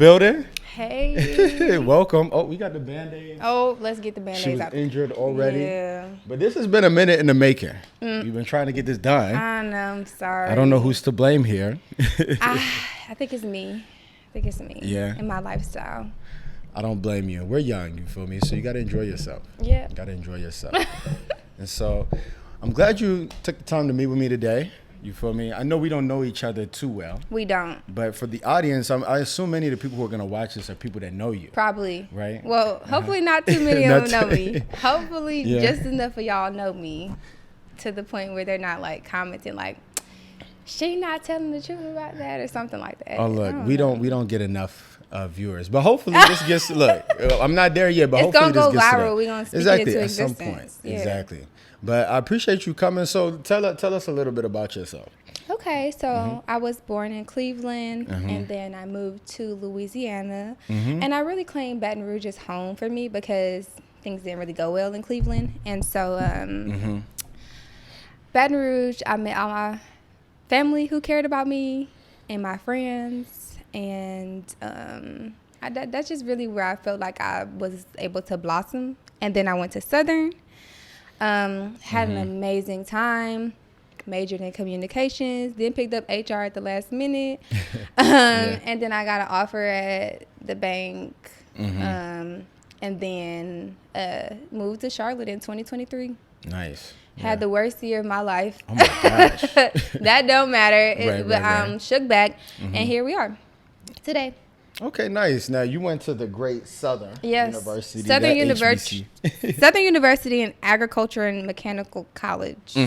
Building. Hey. Welcome. Oh, we got the Band-Aid. Oh, let's get the Band-Aids She was out. injured already. Yeah. But this has been a minute in the making. You've been trying to get this done. I know, I'm sorry. I don't know who's to blame here. I think it's me. Yeah. And my lifestyle. I don't blame you. We're young, you feel me? So you got to enjoy yourself. Yeah. You got to enjoy yourself. And so I'm glad you took the time to meet with me today. You feel me? I know we don't know each other too well. We don't. But for the audience, I assume many of the people who are going to watch this are people that know you. Probably. Right? Well, hopefully not too many of them Not know too- me. Hopefully Yeah. just enough of y'all know me to the point where they're not like commenting like, she not telling the truth about that or something like that. Oh, look, I we know. don't get enough viewers. But hopefully this gets, look, I'm not there yet, but It's hopefully gonna this go gets to viral. that. We're gonna speak Exactly, it into at some existence. point. Yeah. Exactly. But I appreciate you coming. So tell us a little bit about yourself. Okay, so I was born in Cleveland, and then I moved to Louisiana, and I really claim Baton Rouge as home for me because things didn't really go well in Cleveland, and so Baton Rouge, I met all my family who cared about me and my friends, and that's just really where I felt like I was able to blossom. And then I went to Southern, had an amazing time. Majored in communications, then picked up HR at the last minute. And then I got an offer at the bank. And then moved to Charlotte in 2023. Nice. Had the worst year of my life. Oh, my gosh. That don't matter. Right. Shook back. And here we are today. Okay, nice. Now, you went to the great Southern Yes. University. Southern that University. HBC. Southern University in Agriculture and Mechanical College.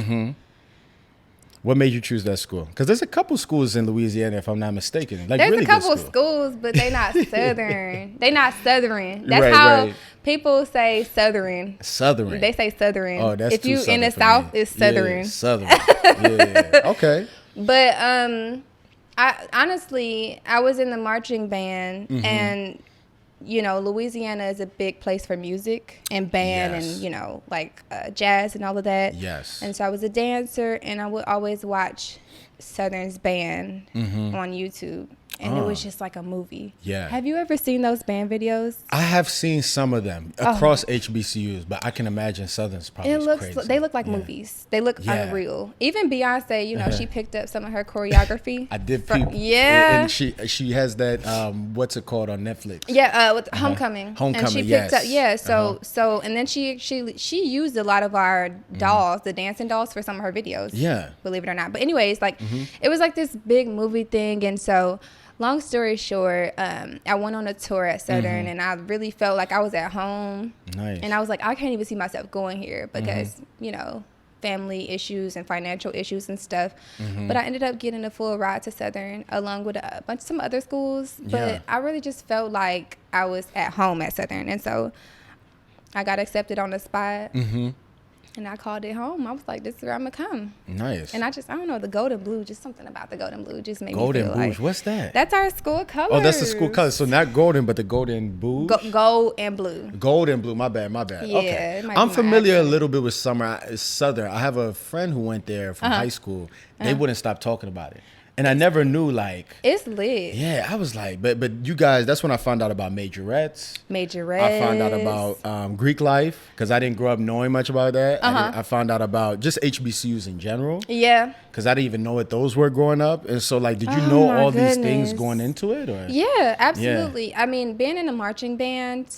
What made you choose that school? Because there's a couple schools in Louisiana, if I'm not mistaken. Like There's really a couple good of schools, but they not Southern. They not Southern. That's Right, how right. people say Southern. Southern. They say Southern. Oh, that's if too you in the Southern for South, me. it's Southern. Yeah, Southern. Yeah. Okay. But I honestly, I was in the marching band, and Louisiana is a big place for music and band, Yes. and like jazz and all of that. Yes. And so I was a dancer, and I would always watch Southern's band on YouTube, and it was just like a movie. Yeah. Have you ever seen those band videos? I have seen some of them across HBCUs, but I can imagine Southern's probably crazy. They look like Yeah. movies. They look Yeah. unreal. Even Beyonce, she picked up some of her choreography. I did from- peep. Yeah. And she has that, what's it called on Netflix? Yeah, with Homecoming. Homecoming, And she yes. picked up, so and then she used a lot of our dolls, the dancing dolls, for some of her videos. Yeah. Believe it or not. But anyways, like it was like this big movie thing, and so long story short, I went on a tour at Southern, and I really felt like I was at home. Nice. And I was like, I can't even see myself going here because, family issues and financial issues and stuff. But I ended up getting a full ride to Southern along with a bunch of some other schools. But Yeah. I really just felt like I was at home at Southern. And so I got accepted on the spot. And I called it home. I was like, this is where I'm going to come. Nice. And I don't know, the golden blue, just something about the golden blue just made Golden me feel Booge. like. What's that? That's our school colors. Oh, that's the school color. So not golden, but the golden booge? Gold and blue. Gold and blue. My bad. Yeah, Okay. it might I'm be my familiar a accent. little bit with Southern. I have a friend who went there from high school. They wouldn't stop talking about it. And I never knew, like, It's lit. yeah, I was like, but you guys, that's when I found out about majorettes. Majorettes. I found out about Greek life because I didn't grow up knowing much about that. I found out about just HBCUs in general Yeah. because I didn't even know what those were growing up. And so, like, did you Oh know my all these things goodness. going into it? Or? Yeah, absolutely. I mean, being in a marching band,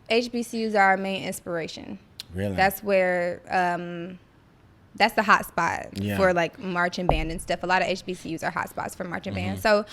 HBCUs are our main inspiration. Really? That's where, that's the hot spot Yeah. for like marching band and stuff. A lot of HBCUs are hot spots for marching band. So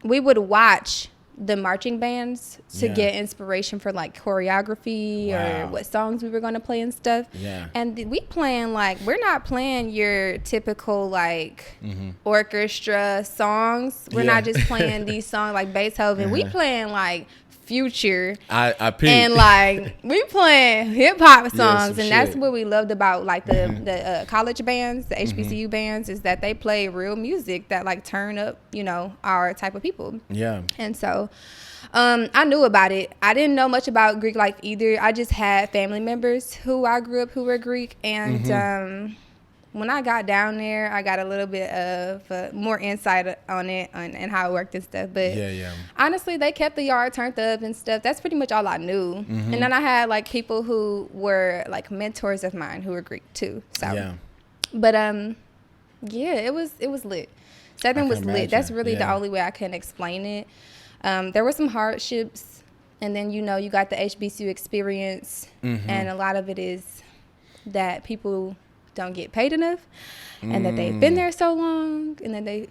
we would watch the marching bands to Yeah. get inspiration for like choreography Wow. or what songs we were going to play and stuff. Yeah. And we playing like, we're not playing your typical like orchestra songs. We're Yeah. not just playing these songs like Beethoven. We playing like Future. I peeped. And like we playing hip hop songs, some and that's shit. what we loved about like the college bands, the HBCU bands, is that they play real music that like turn up, our type of people. Yeah. And so I knew about it. I didn't know much about Greek life either. I just had family members who I grew up who were Greek, and when I got down there, I got a little bit of more insight on it and how it worked and stuff. But honestly, they kept the yard turned up and stuff. That's pretty much all I knew. And then I had like people who were like mentors of mine who were Greek too. So, but it was lit. Southern was lit. That's really the only way I can explain it. There were some hardships, and then you got the HBCU experience, and a lot of it is that people don't get paid enough, and that they've been there so long, and then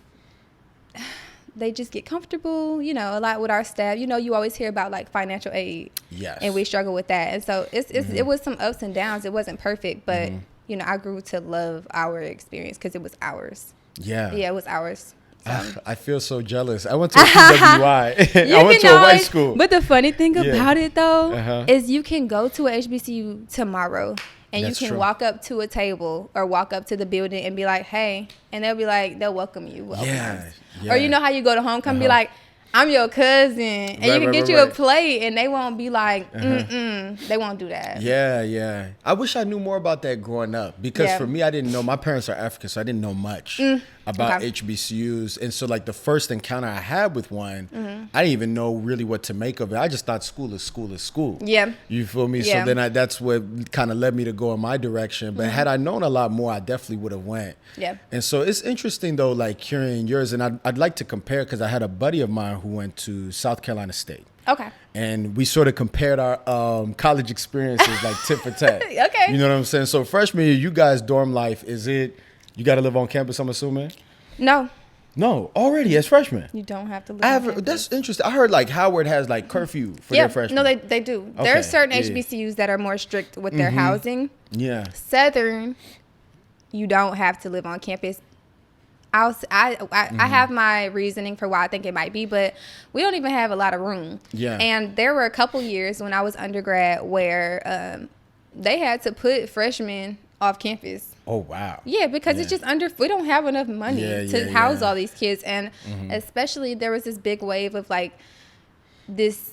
they just get comfortable. A lot with our staff. You always hear about like financial aid, and we struggle with that, and so it was some ups and downs. It wasn't perfect, but I grew to love our experience because it was ours. It was ours. I feel so jealous. I went to a PWI. I went to a white school. But the funny thing about it, though, is you can go to a HBCU tomorrow, and you can walk up to a table or walk up to the building and be like, hey, and they'll welcome you. Or how you go to homecoming, be like, I'm your cousin, and you can get you a plate, and they won't be like, they won't do that. Yeah. I wish I knew more about that growing up, because for me, I didn't know. My parents are African, so I didn't know much about HBCUs. And so like the first encounter I had with one, I didn't even know really what to make of it. I just thought school is school. Yeah. You feel me? Yeah. So then that's what kind of led me to go in my direction. But had I known a lot more, I definitely would have went. Yeah. And so it's interesting though, like hearing yours, and I'd like to compare, because I had a buddy of mine who went to South Carolina State. Okay. And we sort of compared our college experiences like tit for tat. Okay. You know what I'm saying? So freshman year, you guys' dorm life, is it, you got to live on campus, I'm assuming? No, already as freshmen. you don't have to live on campus. That's interesting. I heard like Howard has like curfew for their freshmen. No, they do. Okay. There are certain HBCUs that are more strict with their housing. Yeah. Southern, you don't have to live on campus. I have my reasoning for why I think it might be, but we don't even have a lot of room. Yeah. And there were a couple years when I was undergrad where they had to put freshmen off campus. Oh, wow. Yeah, because it's just we don't have enough money to house all these kids. And especially there was this big wave of like this,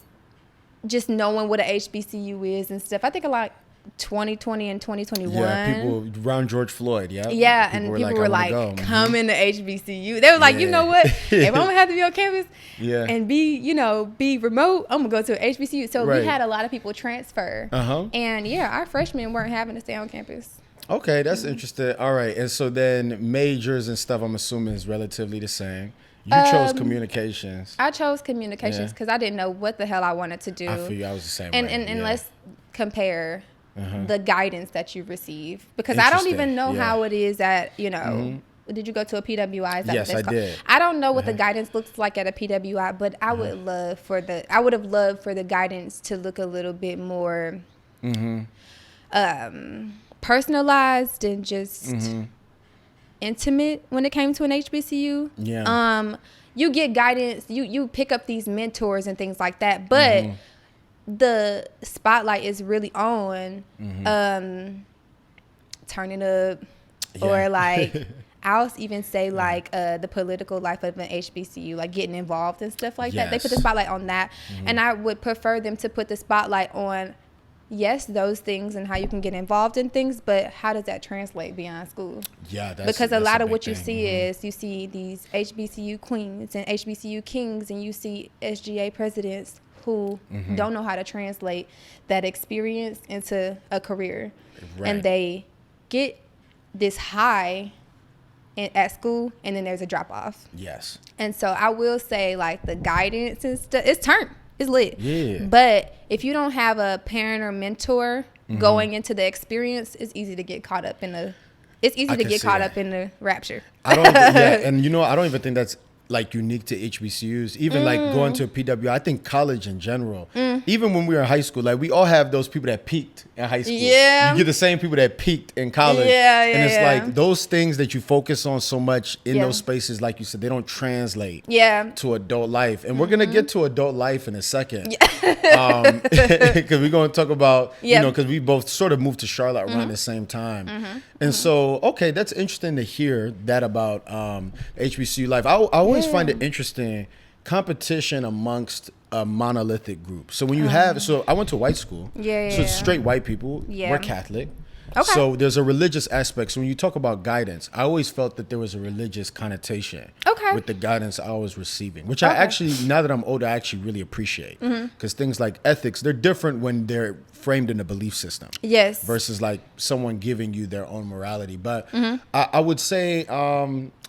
just knowing what an HBCU is and stuff. I think a lot 2020 and 2021. Yeah, people around George Floyd, Yeah, people were like come into HBCU. They were like, you know what? If I'm gonna have to be on campus and be remote, I'm gonna go to an HBCU. So we had a lot of people transfer. And our freshmen weren't having to stay on campus. Okay, that's interesting. All right, and so then majors and stuff, I'm assuming, is relatively the same. You chose communications. I chose communications because I didn't know what the hell I wanted to do. I feel you. I was the same way. And let's compare the guidance that you receive, because I don't even know how it is at, did you go to a PWI? Yes, I did. I don't know what the guidance looks like at a PWI, but I would I would have loved for the guidance to look a little bit more personalized and just intimate when it came to an HBCU. Yeah. You get guidance, you pick up these mentors and things like that, but the spotlight is really on turning up or like I'll even say like the political life of an HBCU, like getting involved and stuff like that. They put the spotlight on that, and I would prefer them to put the spotlight on those things and how you can get involved in things, but how does that translate beyond school? Yeah, because a lot of what you see is you see these HBCU queens and HBCU kings, and you see SGA presidents who don't know how to translate that experience into a career. And they get this high at school, and then there's a drop off. Yes. And so I will say, like, the guidance and stuff, it's lit. Yeah. But if you don't have a parent or mentor going into the experience, it's easy to get caught up in the rapture. I don't I don't even think that's like unique to HBCUs, even like going to a PW. I think college in general, even when we were in high school, like we all have those people that peaked in high school. Yeah. You get the same people that peaked in college. And it's like those things that you focus on so much in those spaces, like you said, they don't translate to adult life. And we're going to get to adult life in a second. Because we're going to talk about, because we both sort of moved to Charlotte around the same time. And so, okay, that's interesting to hear that about HBCU life. I always find it interesting, competition amongst a monolithic group. So when you have, so I went to white school, so it's straight white people, we're Catholic. Okay. So there's a religious aspect. So when you talk about guidance, I always felt that there was a religious connotation with the guidance I was receiving, which I actually, now that I'm older, I actually really appreciate. Because things like ethics, they're different when they're framed in a belief system. Yes. Versus like someone giving you their own morality. But I would say,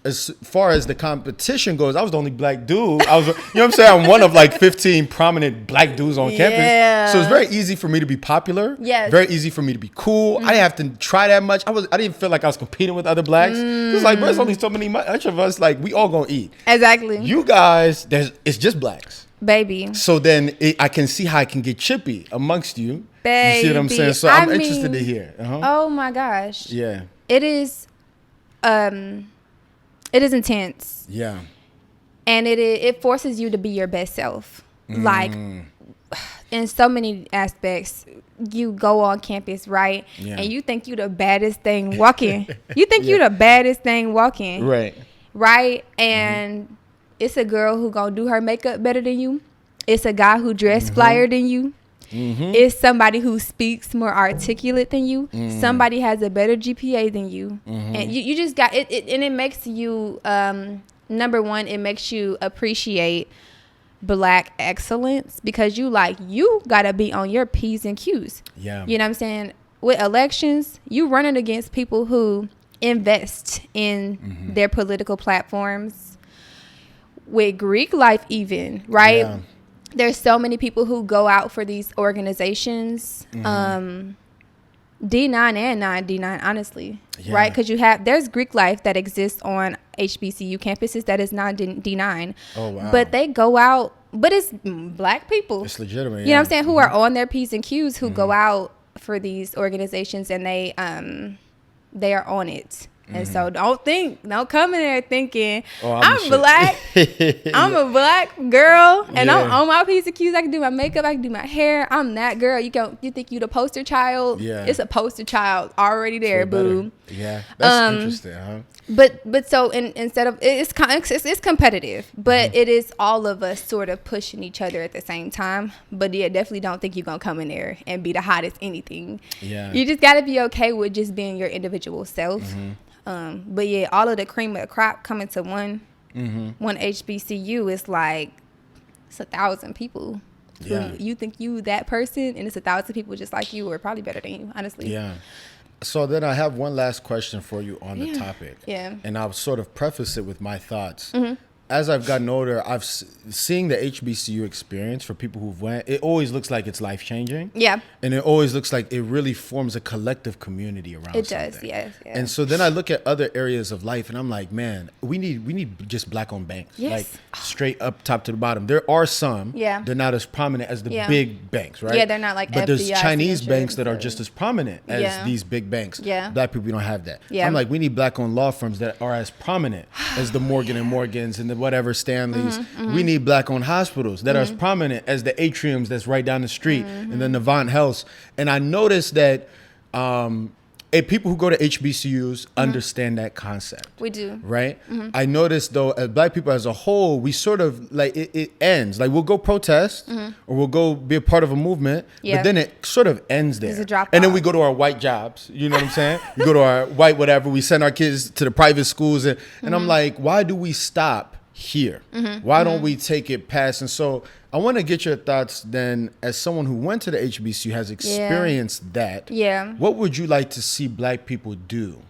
as far as the competition goes, I was the only black dude. I was, you know what I'm saying? I'm one of like 15 prominent black dudes on campus. So it's very easy for me to be popular. Yes. Very easy for me to be cool. I didn't have to try that much. I didn't feel like I was competing with other blacks. It's like, bro, there's only so many much of us. Like, we all gonna eat. Exactly. You guys, it's just blacks. Baby. So then I can see how I can get chippy amongst you. Baby. You see what I'm saying? So I'm interested to hear. Oh my gosh. Yeah. It is intense. Yeah. And it forces you to be your best self. Like, in so many aspects, you go on campus, right? Yeah. And you think you the baddest thing walking. You think you the baddest thing walking. Right. Right? And it's a girl who gonna do her makeup better than you. It's a guy who dressed flyer than you. It's somebody who speaks more articulate than you. Somebody has a better GPA than you. And you just got it, and it makes you number one, it makes you appreciate black excellence, because you gotta be on your P's and Q's. Yeah. You know what I'm saying? With elections, you running against people who invest in their political platforms. With Greek life even, right? Yeah. There's so many people who go out for these organizations, D9 and non-D9, honestly, right? Because there's Greek life that exists on HBCU campuses that is non-D9. Oh, wow. But they go out, but it's black people. It's legitimate. You know what I'm saying? Who are on their P's and Q's, who go out for these organizations, and they are on it. And so don't come in there thinking, I'm black. I'm a black girl, and I'm on my P's and Q's. I can do my makeup, I can do my hair. I'm that girl. You think you the poster child? Yeah. It's a poster child already there, boo. Yeah, that's interesting, huh? But so instead of it's competitive, but it is all of us sort of pushing each other at the same time. But yeah, definitely don't think you're gonna come in there and be the hottest anything. Yeah, you just gotta be okay with just being your individual self. But yeah, all of the cream of the crop coming to one HBCU is like, it's 1,000 people. Yeah. You think you that person, and it's 1,000 people just like you, or probably better than you, honestly. Yeah. So then I have one last question for you on the topic. Yeah. And I'll sort of preface it with my thoughts. As I've gotten older, seeing the HBCU experience for people who've went, it always looks like it's life-changing. Yeah. And it always looks like it really forms a collective community around something. It does, yes. And so then I look at other areas of life and I'm like, man, we need just black-owned banks. Yes. Like straight up top to the bottom. There are some. Yeah. They're not as prominent as the big banks, right? Yeah, they're not like But there's FDIC Chinese banks that are just as prominent as these big banks. Yeah. Black people, we don't have that. Yeah. I'm like, we need black-owned law firms that are as prominent as the Morgan & Morgans and the whatever Stanleys. We need black-owned hospitals that are as prominent as the Atriums that's right down the street and the Navant Health. And I noticed that people who go to HBCUs understand that concept. We do. Right? I noticed, though, as black people as a whole, we sort of, like, it ends. Like, we'll go protest or we'll go be a part of a movement, but then it sort of ends there. There's a drop and then off. we go to our white jobs. You know what I'm saying? We go to our white whatever. We send our kids to the private schools. And I'm like, why do we stop here? Why don't we take it past? And so I want to get your thoughts then, as someone who went to the HBCU, has experienced that. Yeah. What would you like to see black people do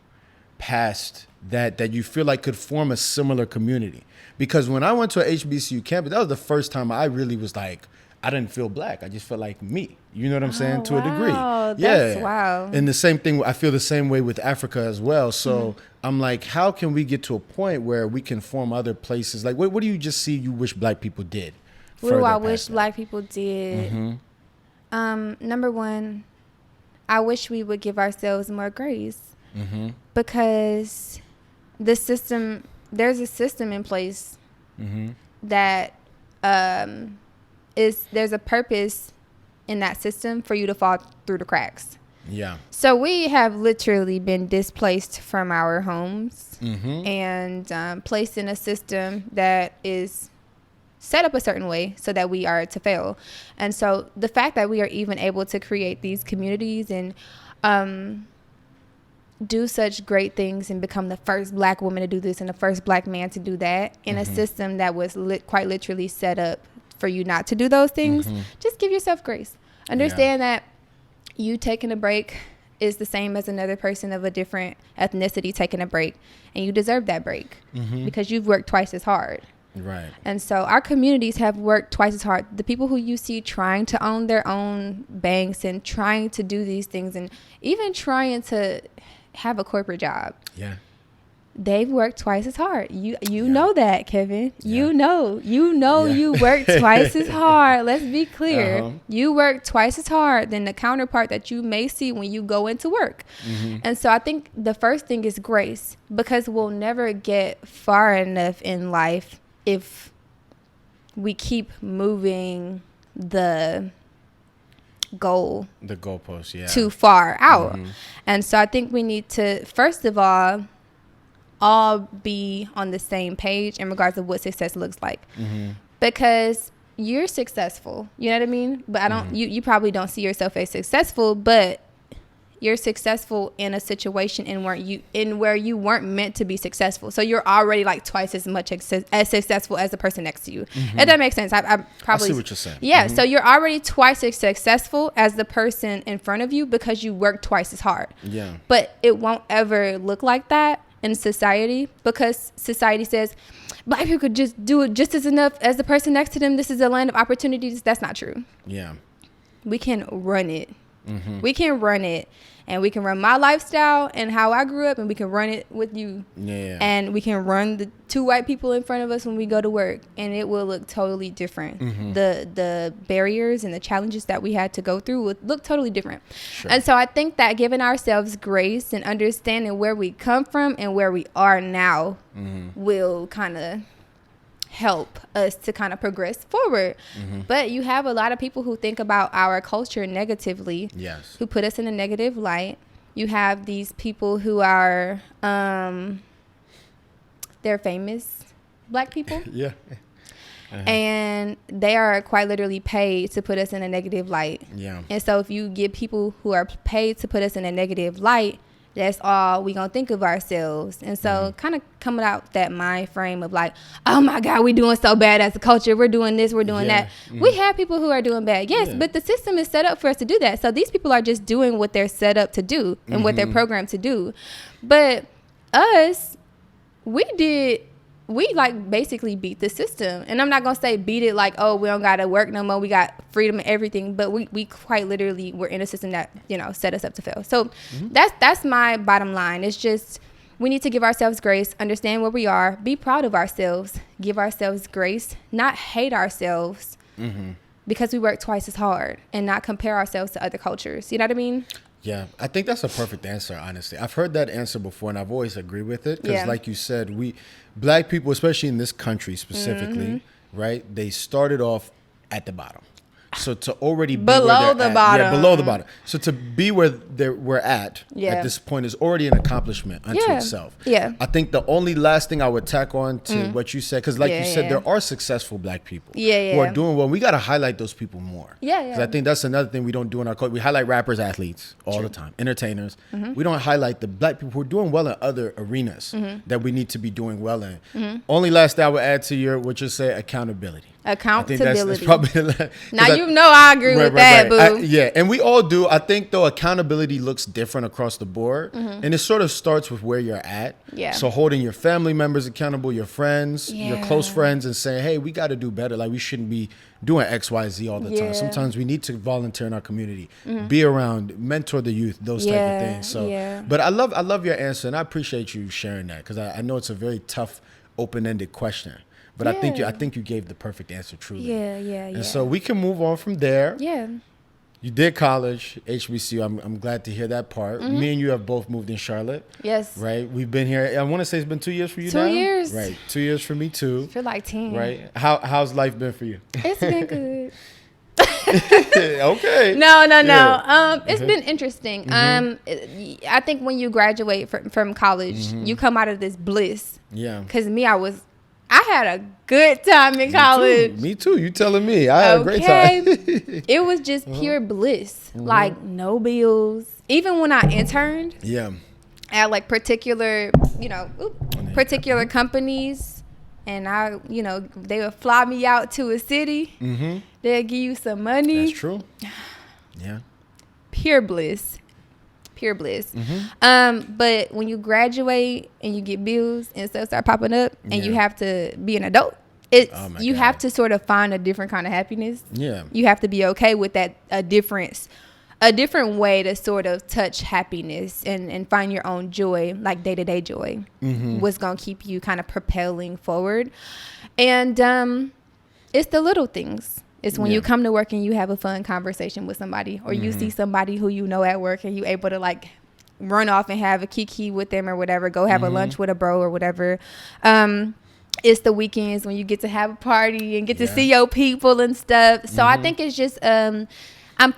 past that you feel like could form a similar community? Because when I went to a HBCU campus, that was the first time I really was like, I didn't feel black. I just felt like me. You know what I'm saying? To a degree. Wow. And the same thing, I feel the same way with Africa as well. So I'm like, how can we get to a point where we can form other places? Like, what do you just see you wish black people did? What do I wish black people did? Number one, I wish we would give ourselves more grace. Because there's a system in place that there's a purpose in that system for you to fall through the cracks. Yeah. So we have literally been displaced from our homes and placed in a system that is set up a certain way so that we are to fail. And so the fact that we are even able to create these communities and do such great things and become the first black woman to do this and the first black man to do that in a system that was quite literally set up for you not to do those things, just give yourself grace. Understand that you taking a break is the same as another person of a different ethnicity taking a break, and you deserve that break because you've worked twice as hard. Right. And so our communities have worked twice as hard. The people who you see trying to own their own banks and trying to do these things and even trying to have a corporate job. Yeah. They've worked twice as hard. You know that, Kevin. You know you work twice as hard. Let's be clear. You work twice as hard than the counterpart that you may see when you go into work. And so I think the first thing is grace, because we'll never get far enough in life if we keep moving the goalpost too far out. And so I think we need to, first of all be on the same page in regards to what success looks like. Because you're successful, you know what I mean? But I don't, you probably don't see yourself as successful, but you're successful in a situation where you weren't meant to be successful. So you're already like twice as much as successful as the person next to you. If that makes sense. I probably see what you're saying. Yeah. So you're already twice as successful as the person in front of you because you work twice as hard. Yeah. But it won't ever look like that in society, because society says black people could just do it just as enough as the person next to them. This is a land of opportunities. That's not true. Yeah. We can run it. We can run it, and we can run my lifestyle and how I grew up, and we can run it with you. Yeah. And we can run the two white people in front of us when we go to work, and it will look totally different. The barriers and the challenges that we had to go through would look totally different. Sure. And so I think that giving ourselves grace and understanding where we come from and where we are now will kind of help us to kind of progress forward. But you have a lot of people who think about our culture negatively, who put us in a negative light. You have these people who are they're famous black people. And they are quite literally paid to put us in a negative light. And so if you get people who are paid to put us in a negative light, that's all we gonna think of ourselves. And so kind of coming out that mind frame of like, oh my God, we doing so bad as a culture. We're doing this, we're doing that. We have people who are doing bad. Yes, but the system is set up for us to do that. So these people are just doing what they're set up to do and what they're programmed to do. But us, we like basically beat the system. And I'm not going to say beat it like, oh, we don't got to work no more. We got freedom and everything. But we quite literally were in a system that, set us up to fail. So that's my bottom line. It's just we need to give ourselves grace, understand where we are, be proud of ourselves, give ourselves grace, not hate ourselves because we work twice as hard, and not compare ourselves to other cultures. You know what I mean? Yeah, I think that's a perfect answer, honestly. I've heard that answer before, and I've always agreed with it. Because like you said, black people, especially in this country specifically, right, they started off at the bottom. So to already be below the bottom. Yeah, below the bottom. So to be where we're at this point is already an accomplishment unto itself. Yeah. I think the only last thing I would tack on to what you said, because like you said, there are successful black people who are doing well. We got to highlight those people more. Because I think that's another thing we don't do in our culture. We highlight rappers, athletes all the time, entertainers. We don't highlight the black people who are doing well in other arenas that we need to be doing well in. Only last thing I would add to what you say, accountability. Accountability. Now I agree with that, boo. And we all do. I think though accountability looks different across the board, and it sort of starts with where you're at. So holding your family members accountable, your friends, your close friends, and saying, hey, we got to do better. Like we shouldn't be doing X, Y, Z all the time. Sometimes we need to volunteer in our community, be around, mentor the youth, those type of things. So, but I love your answer, and I appreciate you sharing that, because I know it's a very tough, open-ended question. But I think you gave the perfect answer, truly. And so we can move on from there. You did college, HBCU. I'm glad to hear that part. Me and you have both moved in Charlotte. Yes. Right? We've been here, I want to say it's been 2 years for you now? 2 years. Right. 2 years for me, too. I feel like 10. Right. How's life been for you? It's been good. Okay. No. It's been interesting. I think when you graduate from college, you come out of this bliss. Yeah. Because I had a good time in college. Me too. You telling me. I had a great time. It was just pure bliss. Like no bills. Even when I interned. at like particular, particular companies, and they would fly me out to a city. Mm-hmm. They'll give you some money. That's true. Yeah. Pure bliss. Mm-hmm. But when you graduate and you get bills and stuff start popping up, and you have to be an adult, you have to sort of find a different kind of happiness. Yeah. You have to be okay with that, a different way to sort of touch happiness and find your own joy, like day-to-day joy. Mm-hmm. What's going to keep you kind of propelling forward. And it's the little things. It's when you come to work and you have a fun conversation with somebody, or you see somebody who you know at work and you able to like run off and have a kiki with them or whatever, go have a lunch with a bro or whatever. It's the weekends when you get to have a party and get to see your people and stuff. So I think it's just, I'm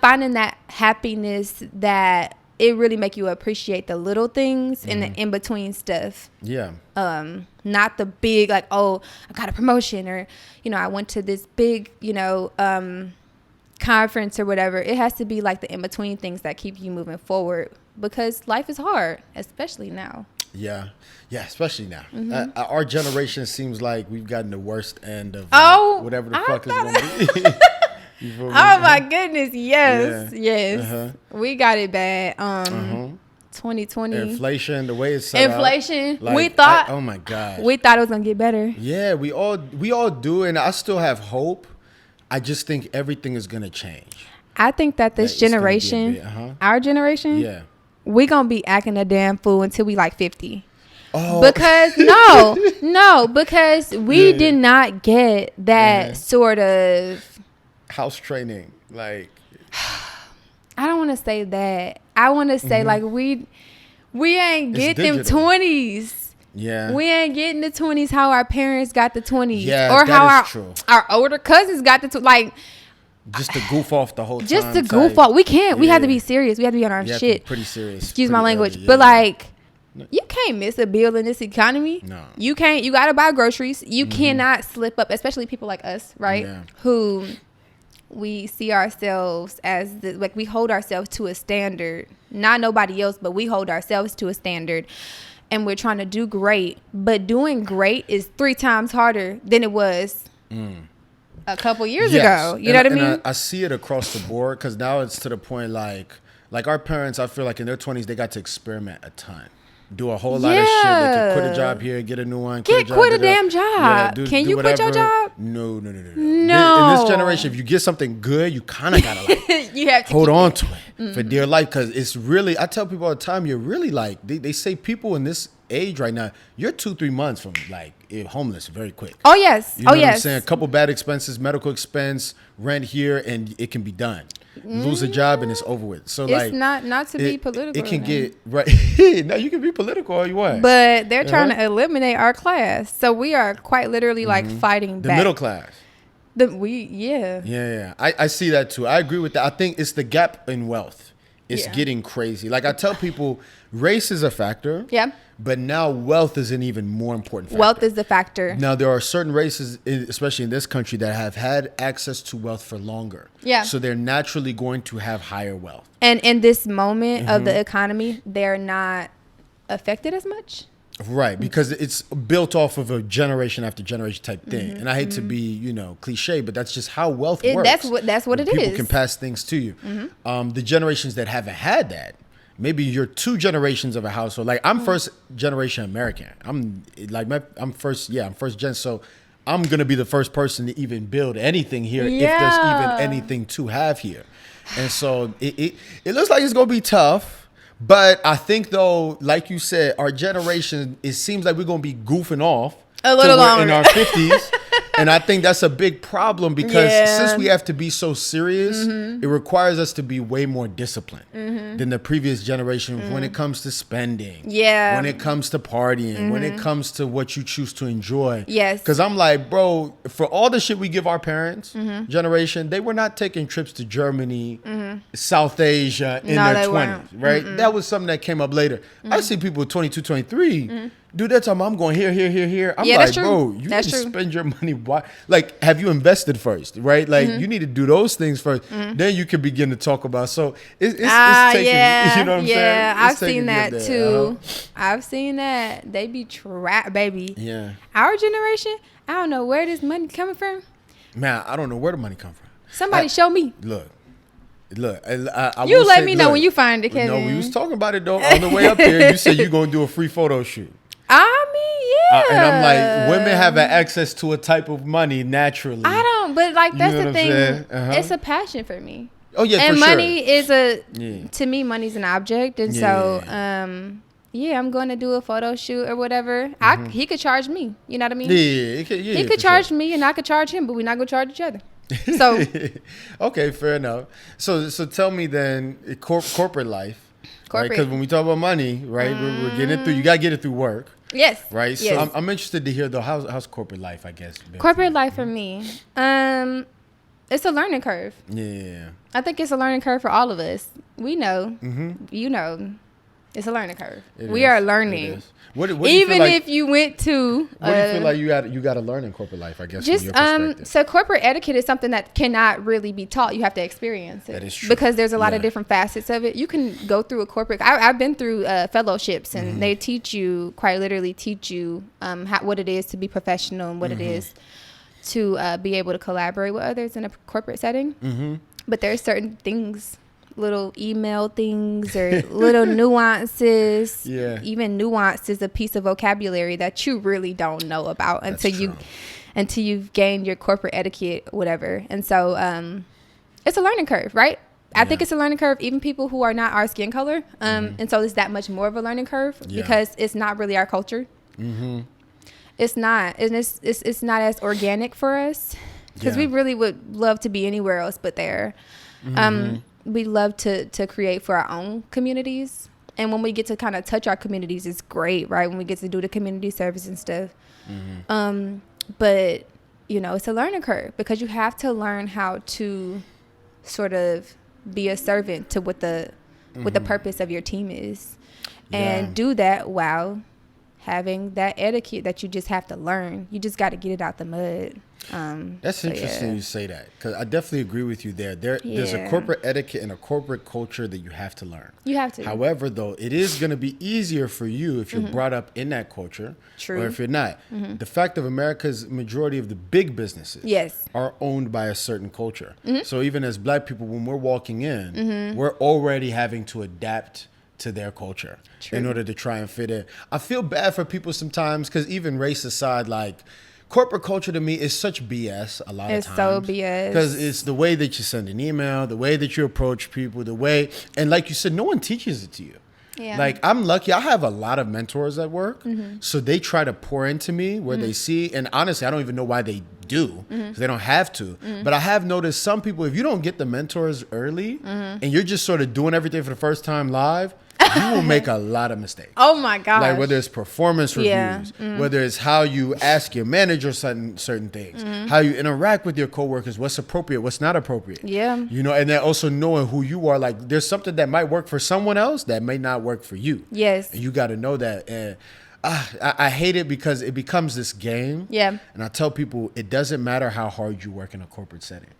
finding that happiness that it really make you appreciate the little things and the in-between stuff. Yeah. Not the big, like, oh, I got a promotion, or, I went to this big, conference or whatever. It has to be like the in-between things that keep you moving forward, because life is hard, especially now. Yeah, especially now. Our generation seems like we've gotten the worst end of whatever the fuck is going to be. Oh my goodness, yes. Uh-huh. We got it bad. 2020 inflation, the way it's set up, like, we thought, oh my god, we thought it was gonna get better. Yeah, we all do, and I still have hope. I just think everything is gonna change. I think that this generation, our generation, we gonna be acting a damn fool until we like 50. Oh. Because because we did not get that sort of house training, like. I don't want to say that. I want to say like we ain't get them 20s. Yeah. We ain't getting the 20s how our parents got the 20s. Yeah, or how our older cousins got the like. Just to goof off the whole time. Just to goof off. We can't. We have to be serious. We have to be on our shit. Pretty serious. Excuse my language. But like, you can't miss a bill in this economy. No. You can't. You got to buy groceries. You cannot slip up, especially people like us, right? Yeah. Who we see ourselves as we hold ourselves to a standard, not nobody else, but we hold ourselves to a standard, and we're trying to do great, but doing great is 3 times harder than it was a couple years ago. You know what I mean? I see it across the board, because now it's to the point like our parents, I feel like in their 20s, they got to experiment a ton. Do a whole lot of shit. They could quit a job here, get a new one. Quit a damn job. Can you quit your job? No. In this generation, if you get something good, you kind of gotta like you have to hold on to it for dear life, because it's really. I tell people all the time, you're really like they say people in this age right now, you're 2-3 months from like homeless very quick. Oh yes. You know what I'm saying? A couple bad expenses, medical expense, rent here, and it can be done. Lose a job and it's over with. So it's not to be political. It can get right. No, you can be political all you want. But they're trying to eliminate our class, so we are quite literally like fighting the back. Middle class. Yeah. I see that too. I agree with that. I think it's the gap in wealth. It's getting crazy. Like I tell people, race is a factor. Yeah. But now wealth is an even more important factor. Wealth is the factor. Now, there are certain races, especially in this country, that have had access to wealth for longer. Yeah. So they're naturally going to have higher wealth. And in this moment of the economy, they're not affected as much. Right, because it's built off of a generation after generation type thing. And I hate to be, cliche, but that's just how wealth works. That's what it is. People can pass things to you. The generations that haven't had that, maybe you're 2 generations of a household. Like I'm first generation American. I'm first gen. So I'm going to be the first person to even build anything here if there's even anything to have here. And so it looks like it's going to be tough. But I think, though, like you said, our generation, it seems like we're going to be goofing off a little longer in our 50s. And I think that's a big problem, because since we have to be so serious, it requires us to be way more disciplined than the previous generation when it comes to spending, when it comes to partying, when it comes to what you choose to enjoy. Yes. Because I'm like, bro, for all the shit we give our parents generation, they were not taking trips to Germany, South Asia in their 20s, right? That was something that came up later. I see people 22, 23 do that time. I'm going here. I'm like, bro, you need to spend your money. Like, have you invested first, right? Like, you need to do those things first. Then you can begin to talk about. So it's taking, you know what I'm saying? Yeah, I've seen that too. I've seen that. They be trapped, baby. Yeah. Our generation, I don't know where this money coming from. Man, I don't know where the money come from. Somebody show me. Look. I you let me know when you find it, Kevin. No, we was talking about it though on the way up here. You said you gonna do a free photo shoot. I mean, yeah. And I'm like, women have access to a type of money naturally. I don't, but like that's the thing. It's a passion for me. Oh yeah, and for money is to me, money's an object, and so yeah, I'm going to do a photo shoot or whatever. He could charge me. You know what I mean? Yeah, he could charge me, and I could charge him, but we're not gonna charge each other. So okay, fair enough. So tell me then, corporate life, right? Because when we talk about money, right, we're getting it through. You gotta get it through work. Yes. Right. Yes. So I'm interested to hear though, how's corporate life? I guess. Corporate life for me, it's a learning curve. Yeah. I think it's a learning curve for all of us. We know, you know, it's a learning curve. We are learning. What do even you feel like, if you went to what do you feel like you got to learn in corporate life, I guess, just from your perspective? So corporate etiquette is something that cannot really be taught. You have to experience it. That is true. Because there's a lot of different facets of it. You can go through a corporate, I've been through fellowships, and they teach you, quite literally teach you what it is to be professional and what it is to be able to collaborate with others in a corporate setting. But there's certain things, little email things or little nuances. Even nuance is a piece of vocabulary that you really don't know about until you've gained your corporate etiquette, whatever. And so it's a learning curve, right? I think it's a learning curve, even people who are not our skin color. And so it's that much more of a learning curve because it's not really our culture. It's not, and it's not as organic for us because we really would love to be anywhere else but there. We love to create for our own communities, and when we get to kind of touch our communities, it's great, right? When we get to do the community service and stuff. But you know, it's a learning curve because you have to learn how to sort of be a servant to what the purpose of your team is, and do that while having that etiquette that you just have to learn. You just got to get it out the mud. That's interesting you say that, because I definitely agree with you there. There's a corporate etiquette and a corporate culture that you have to learn. You have to. However, though, it is going to be easier for you if you're brought up in that culture. True. Or if you're not. The fact of America's majority of the big businesses are owned by a certain culture. So even as Black people, when we're walking in, we're already having to adapt to their culture in order to try and fit in. I feel bad for people sometimes because even race aside, like, corporate culture to me is such BS a lot of times. It's so BS. Because it's the way that you send an email, the way that you approach people, the way, and like you said, no one teaches it to you. Yeah. Like, I'm lucky. I have a lot of mentors at work. So they try to pour into me where they see, and honestly, I don't even know why they do, because they don't have to. But I have noticed some people, if you don't get the mentors early and you're just sort of doing everything for the first time live, you will make a lot of mistakes. Oh my gosh. Like whether it's performance reviews, whether it's how you ask your manager certain things, how you interact with your coworkers, what's appropriate, what's not appropriate. You know, and then also knowing who you are. Like, there's something that might work for someone else that may not work for you. And you got to know that. And I hate it because it becomes this game. And I tell people, it doesn't matter how hard you work in a corporate setting.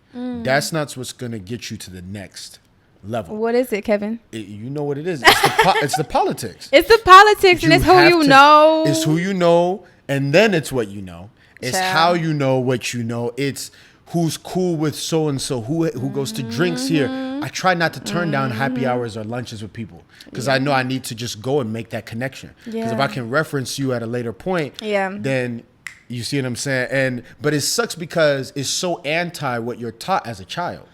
That's not what's going to get you to the next level. What is it, Kevin? You know what it is. It's the politics. It's the politics, and it's who you know. It's who you know, and then it's what you know. It's how you know what you know. It's who's cool with so and so, who goes to drinks here. I try not to turn down happy hours or lunches with people because I know I need to just go and make that connection. Because if I can reference you at a later point, then you see what I'm saying. But it sucks because it's so anti what you're taught as a child.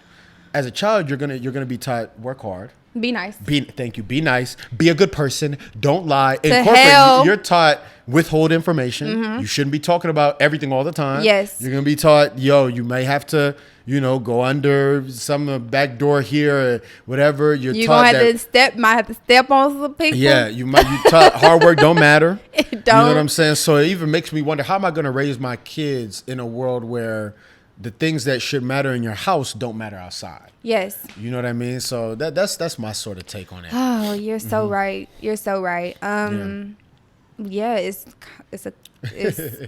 As a child, you're gonna be taught work hard, be nice. Thank you. Be nice. Be a good person. Don't lie. In corporate, you're taught withhold information. You shouldn't be talking about everything all the time. You're gonna be taught, you may have to, go under some back door here or whatever. You're taught might have to step on some people. You taught hard work don't matter. It don't. You know what I'm saying? So it even makes me wonder, how am I gonna raise my kids in a world where the things that should matter in your house don't matter outside? You know what I mean? So that's my sort of take on it. Oh, you're so right. You're so right. Yeah, it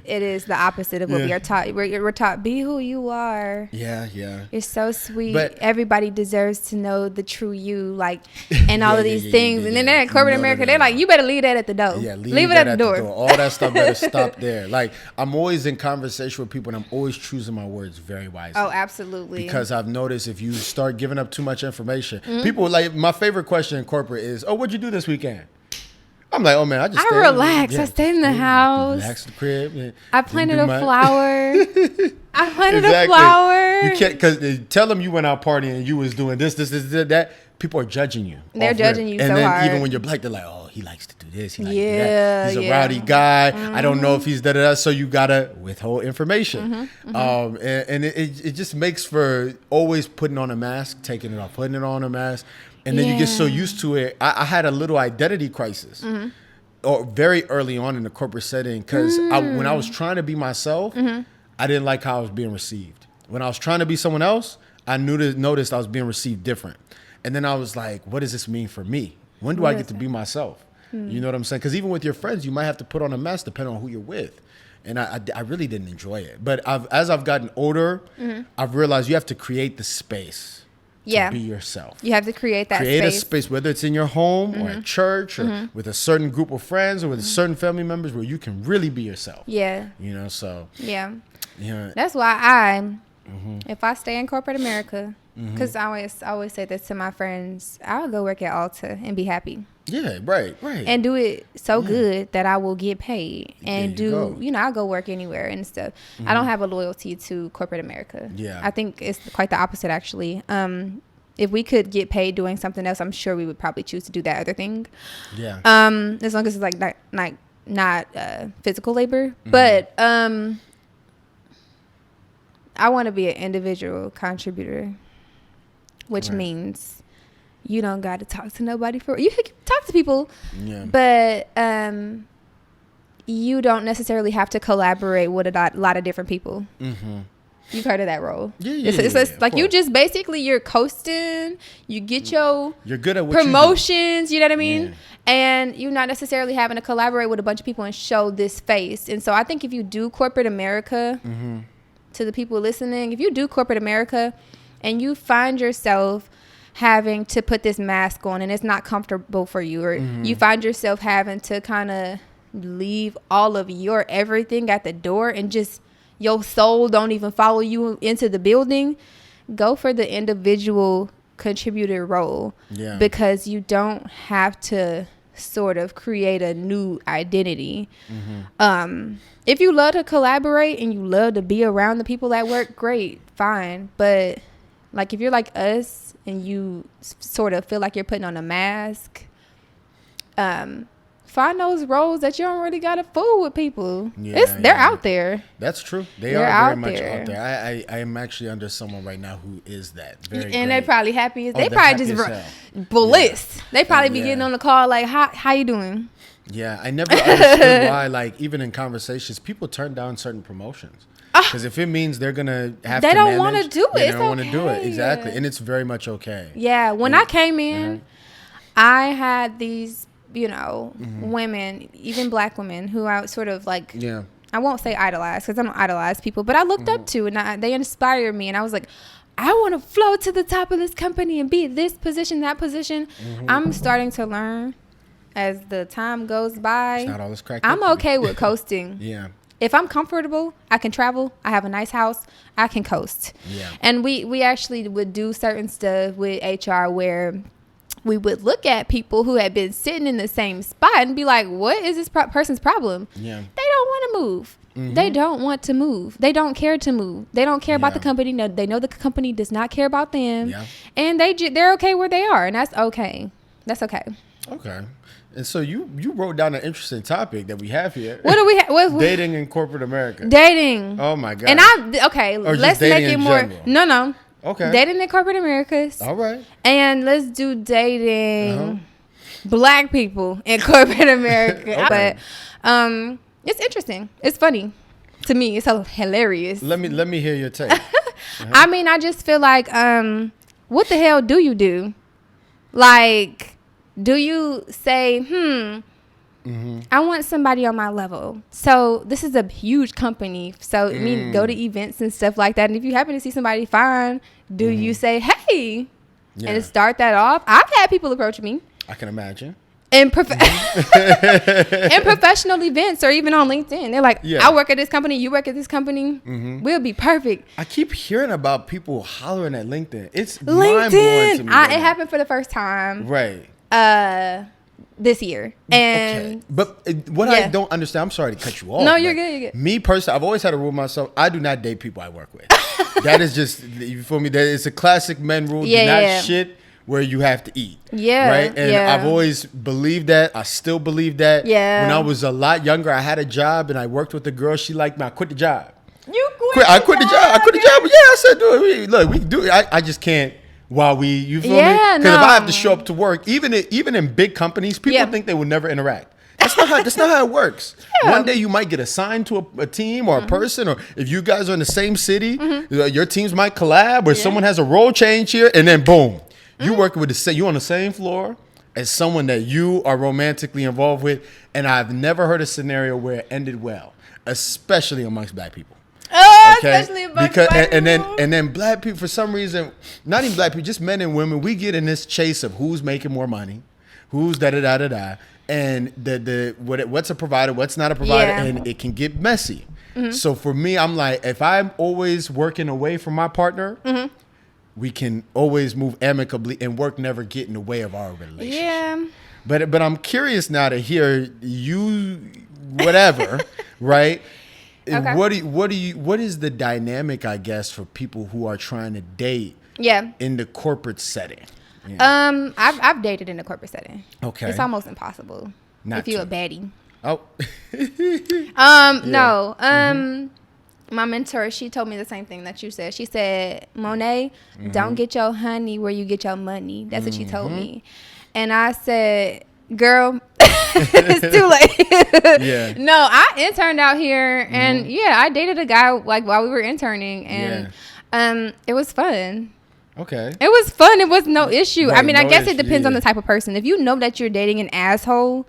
is the opposite of what we are taught. We're taught, be who you are. Yeah. It's so sweet. But everybody deserves to know the true you, like, and all of these things. And then they're in corporate America, they're like, you better leave that at the door. Yeah, leave it at the door. All that stuff better stop there. Like, I'm always in conversation with people, and I'm always choosing my words very wisely. Oh, absolutely. Because I've noticed if you start giving up too much information, people, like, my favorite question in corporate is, oh, what'd you do this weekend? I'm like, oh man, I relax. I stayed in the house. Relax the crib. Yeah. I planted a flower. I planted a flower. You can't, because tell them you went out partying and you was doing this, that. People are judging you. They're judging you so hard. And then even when you're black, they're like, oh, he likes to do this. He likes to do that. He's a rowdy guy. I don't know if he's da-da-da. So you got to withhold information. And it just makes for always putting on a mask, taking it off, putting it on a mask. And then you get so used to it. I had a little identity crisis or very early on in the corporate setting because when I was trying to be myself, I didn't like how I was being received. When I was trying to be someone else, I noticed I was being received different. And then I was like, what does this mean for me? When do I get to be myself? You know what I'm saying? Because even with your friends, you might have to put on a mask depending on who you're with. And I really didn't enjoy it. But as I've gotten older, I've realized you have to create the space. To be yourself. You have to create that space. Create a space, whether it's in your home or at church or with a certain group of friends or with certain family members where you can really be yourself. Yeah. You know, so. Yeah. That's why if I stay in corporate America, because I always say this to my friends, I'll go work at Ulta and be happy. Yeah, right. And do it so good that I will get paid and I'll go work anywhere and stuff. I don't have a loyalty to corporate America. Yeah. I think it's quite the opposite, actually. If we could get paid doing something else, I'm sure we would probably choose to do that other thing. Yeah. As long as it's like not physical labor. But I want to be an individual contributor, which means you don't got to talk to nobody you can talk to people, but you don't necessarily have to collaborate with a lot of different people. You've heard of that role. It's like you just basically you're coasting, you get you're good at what promotions, you know what I mean? And you're not necessarily having to collaborate with a bunch of people and show this face. And so I think if you do corporate America, to the people listening, if you do corporate America and you find yourself having to put this mask on and it's not comfortable for you, or you find yourself having to kind of leave all of your everything at the door and just your soul don't even follow you into the building, go for the individual contributor role. Because you don't have to sort of create a new identity. If you love to collaborate and you love to be around the people at work, great, fine. But like if you're like us and you sort of feel like you're putting on a mask, find those roles that you don't really got to fool with people. They're out there. That's true. They're very much out there. I am actually under someone right now who is that. And they're probably happy. They probably just bliss. They probably be getting on the call like, how you doing? Yeah, I never understood why, like, even in conversations, people turn down certain promotions. Because if it means they're going to have to manage. They don't want to do it. They don't want to do it. Exactly. And it's very much okay. Yeah. When I came in, I had these, women, even black women, who I sort of like, I won't say idolize because I don't idolize people, but I looked up to and they inspired me. And I was like, I want to float to the top of this company and be this position, that position. I'm starting to learn as the time goes by. It's not all this crack. I'm okay with coasting. If I'm comfortable, I can travel. I have a nice house. I can coast. And we actually would do certain stuff with HR where we would look at people who had been sitting in the same spot and be like, what is this person's problem? They don't want to move. They don't want to move. They don't care to move. They don't care about the company. No, they know the company does not care about them. And they're okay where they are. And that's okay. That's okay. Okay. And so you wrote down an interesting topic that we have here. What do we have? Dating in corporate America. Dating. Oh my God. And let's make it more. General. No. Okay. Dating in corporate America. All right. And let's do dating black people in corporate America. Okay. But it's interesting. It's funny. To me, it's so hilarious. Let me hear your take. I mean, I just feel like what the hell do you do? Like, do you say, I want somebody on my level. So this is a huge company. So I mean, go to events and stuff like that. And if you happen to see somebody fine, do you say, hey, and start that off? I've had people approach me. I can imagine. In professional events or even on LinkedIn. They're like, I work at this company, you work at this company. We'll be perfect. I keep hearing about people hollering at LinkedIn. It's mind-blowing to me. It happened for the first time. Right. This year. And But what I don't understand, I'm sorry to cut you off. No, you're good. You're good. Me personally, I've always had a rule myself. I do not date people I work with. That is just, you feel me? That it's a classic men rule. Do not shit where you have to eat. Yeah. Right? And I've always believed that. I still believe that. Yeah. When I was a lot younger, I had a job and I worked with a girl. She liked me. I quit the job. You quit I quit the job. I quit the job. But yeah, I said, dude, look, we can do it. I just can't. While you feel me? Because if I have to show up to work, even in big companies, people think they will never interact. That's not how it works. One day you might get assigned to a team or a person, or if you guys are in the same city, your teams might collab, or someone has a role change here, and then boom, you working with you on the same floor as someone that you are romantically involved with. And I've never heard a scenario where it ended well, especially amongst black people. Especially because and then black people, for some reason, not even black people, just men and women, we get in this chase of who's making more money, who's da-da-da-da-da, and what's a provider, what's not a provider, and it can get messy. So for me, I'm like, if I'm always working away from my partner, we can always move amicably and work never get in the way of our relationship. Yeah. But I'm curious now to hear you, whatever, right? Okay. What is the dynamic, I guess, for people who are trying to date in the corporate setting? Yeah. I've dated in the corporate setting. Okay. It's almost impossible if you're a baddie. Oh. No. My mentor, she told me the same thing that you said. She said, Monae, don't get your honey where you get your money. That's what she told me. And I said, girl, it's too late. No, I interned out here, and I dated a guy like while we were interning, and it was fun. Okay. It was fun. It was no issue. Right, I mean, I guess it depends on the type of person. If you know that you're dating an asshole,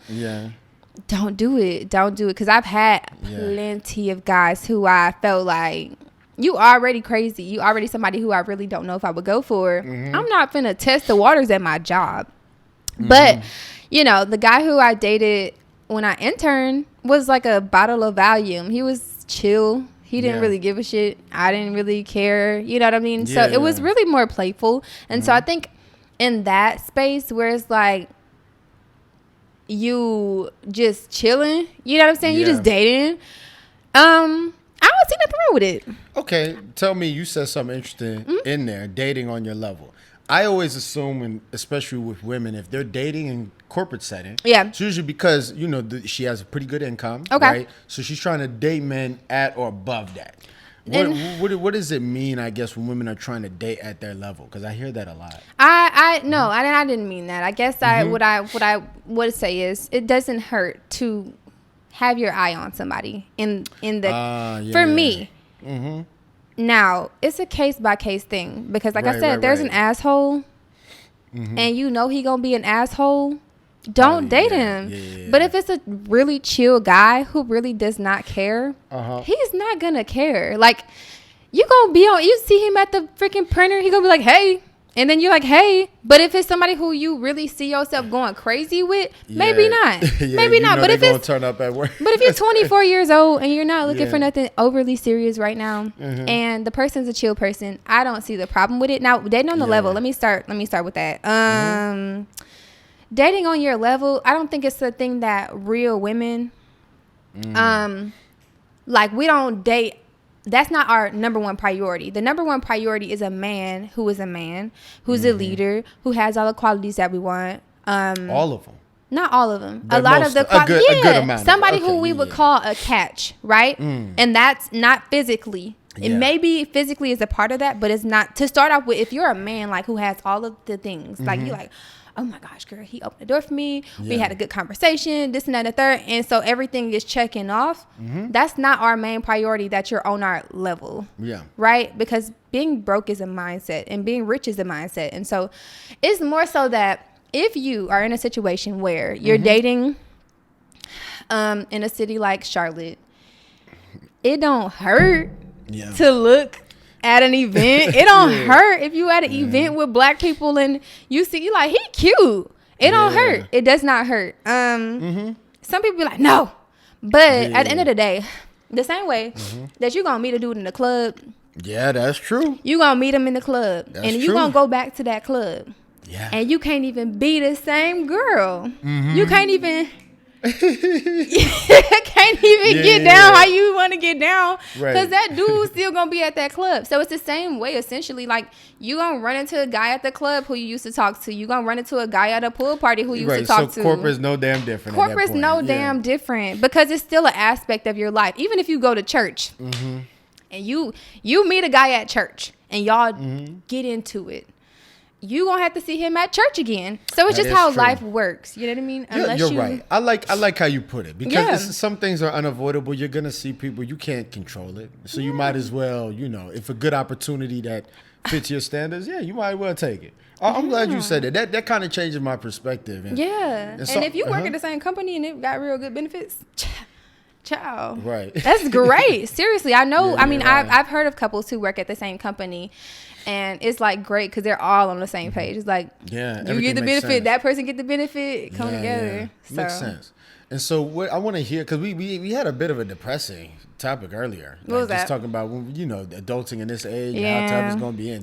don't do it. Don't do it. Because I've had plenty of guys who I felt like, you already crazy. You already somebody who I really don't know if I would go for. I'm not finna test the waters at my job. But, the guy who I dated when I interned was like a bottle of Valium. He was chill. He didn't really give a shit. I didn't really care. You know what I mean? So it was really more playful. And so I think in that space where it's like you just chilling, you know what I'm saying? You just dating. I don't see nothing wrong with it. Okay. Tell me, you said something interesting in there, dating on your level. I always assume, and especially with women, if they're dating in corporate setting, it's usually because, she has a pretty good income, right? So she's trying to date men at or above that. What does it mean, I guess, when women are trying to date at their level? Because I hear that a lot. I didn't mean that. I guess what I would say is it doesn't hurt to have your eye on somebody for me. Now, it's a case-by-case thing because, like I said, there's an asshole, and he gonna be an asshole, don't date him. Yeah. But if it's a really chill guy who really does not care, he's not gonna care. Like, you see him at the freaking printer, he gonna be like, hey. And then you're like, hey. But if it's somebody who you really see yourself going crazy with, maybe not. Maybe not. But if it's turn up at work. But if you're 24 years old and you're not looking for nothing overly serious right now, and the person's a chill person, I don't see the problem with it. Now, dating on the level, let me start with that. Dating on your level, I don't think it's a thing that real women like, we don't date. That's not our number one priority. The number one priority is a man who is a man, who's a leader, who has all the qualities that we want. All of them. Not all of them. A lot of the qualities. A good amount. Somebody who we would call a catch, right? And that's not physically. It maybe physically is a part of that, but it's not. To start off with, if you're a man like who has all of the things, like you're like, oh my gosh, girl, he opened the door for me. We had a good conversation, this and that and the third. And so everything is checking off. That's not our main priority, that you're on our level. Yeah. Right? Because being broke is a mindset and being rich is a mindset. And so it's more so that if you are in a situation where you're dating in a city like Charlotte, it don't hurt to look at an event. It don't hurt if you at an event with black people and you see, you like, he cute. It don't hurt. It does not hurt. Some people be like, no. But at the end of the day, the same way that you going to meet a dude in the club. Yeah, that's true. You going to meet him in the club. That's and you going to go back to that club. Yeah. And you can't even be the same girl. You can't even... can't even get down how you want to get down, because that dude's still gonna be at that club. So it's the same way, essentially. Like, you gonna run into a guy at the club who you used to talk to. You gonna run into a guy at a pool party who you used to talk to. Corporate's no damn different. Corporate's no damn different, because it's still an aspect of your life. Even if you go to church and you meet a guy at church and y'all get into it, you gonna have to see him at church again. So it's just how life works. You know what I mean? Unless you're right. I like how you put it, because some things are unavoidable. You're gonna see people, you can't control it. So you might as well, if a good opportunity that fits your standards, you might well take it. I'm glad you said that. That kind of changes my perspective. And if you work at the same company and it got real good benefits, ciao. Right. That's great. Seriously, I know. I mean, I've heard of couples who work at the same company. And it's like great because they're all on the same page. It's like, you get the benefit, sense. That person get the benefit, come together. Yeah. So. Makes sense. And so what I want to hear, because we had a bit of a depressing topic earlier. What was that? Just talking about, adulting in this age and how tough it's going to be.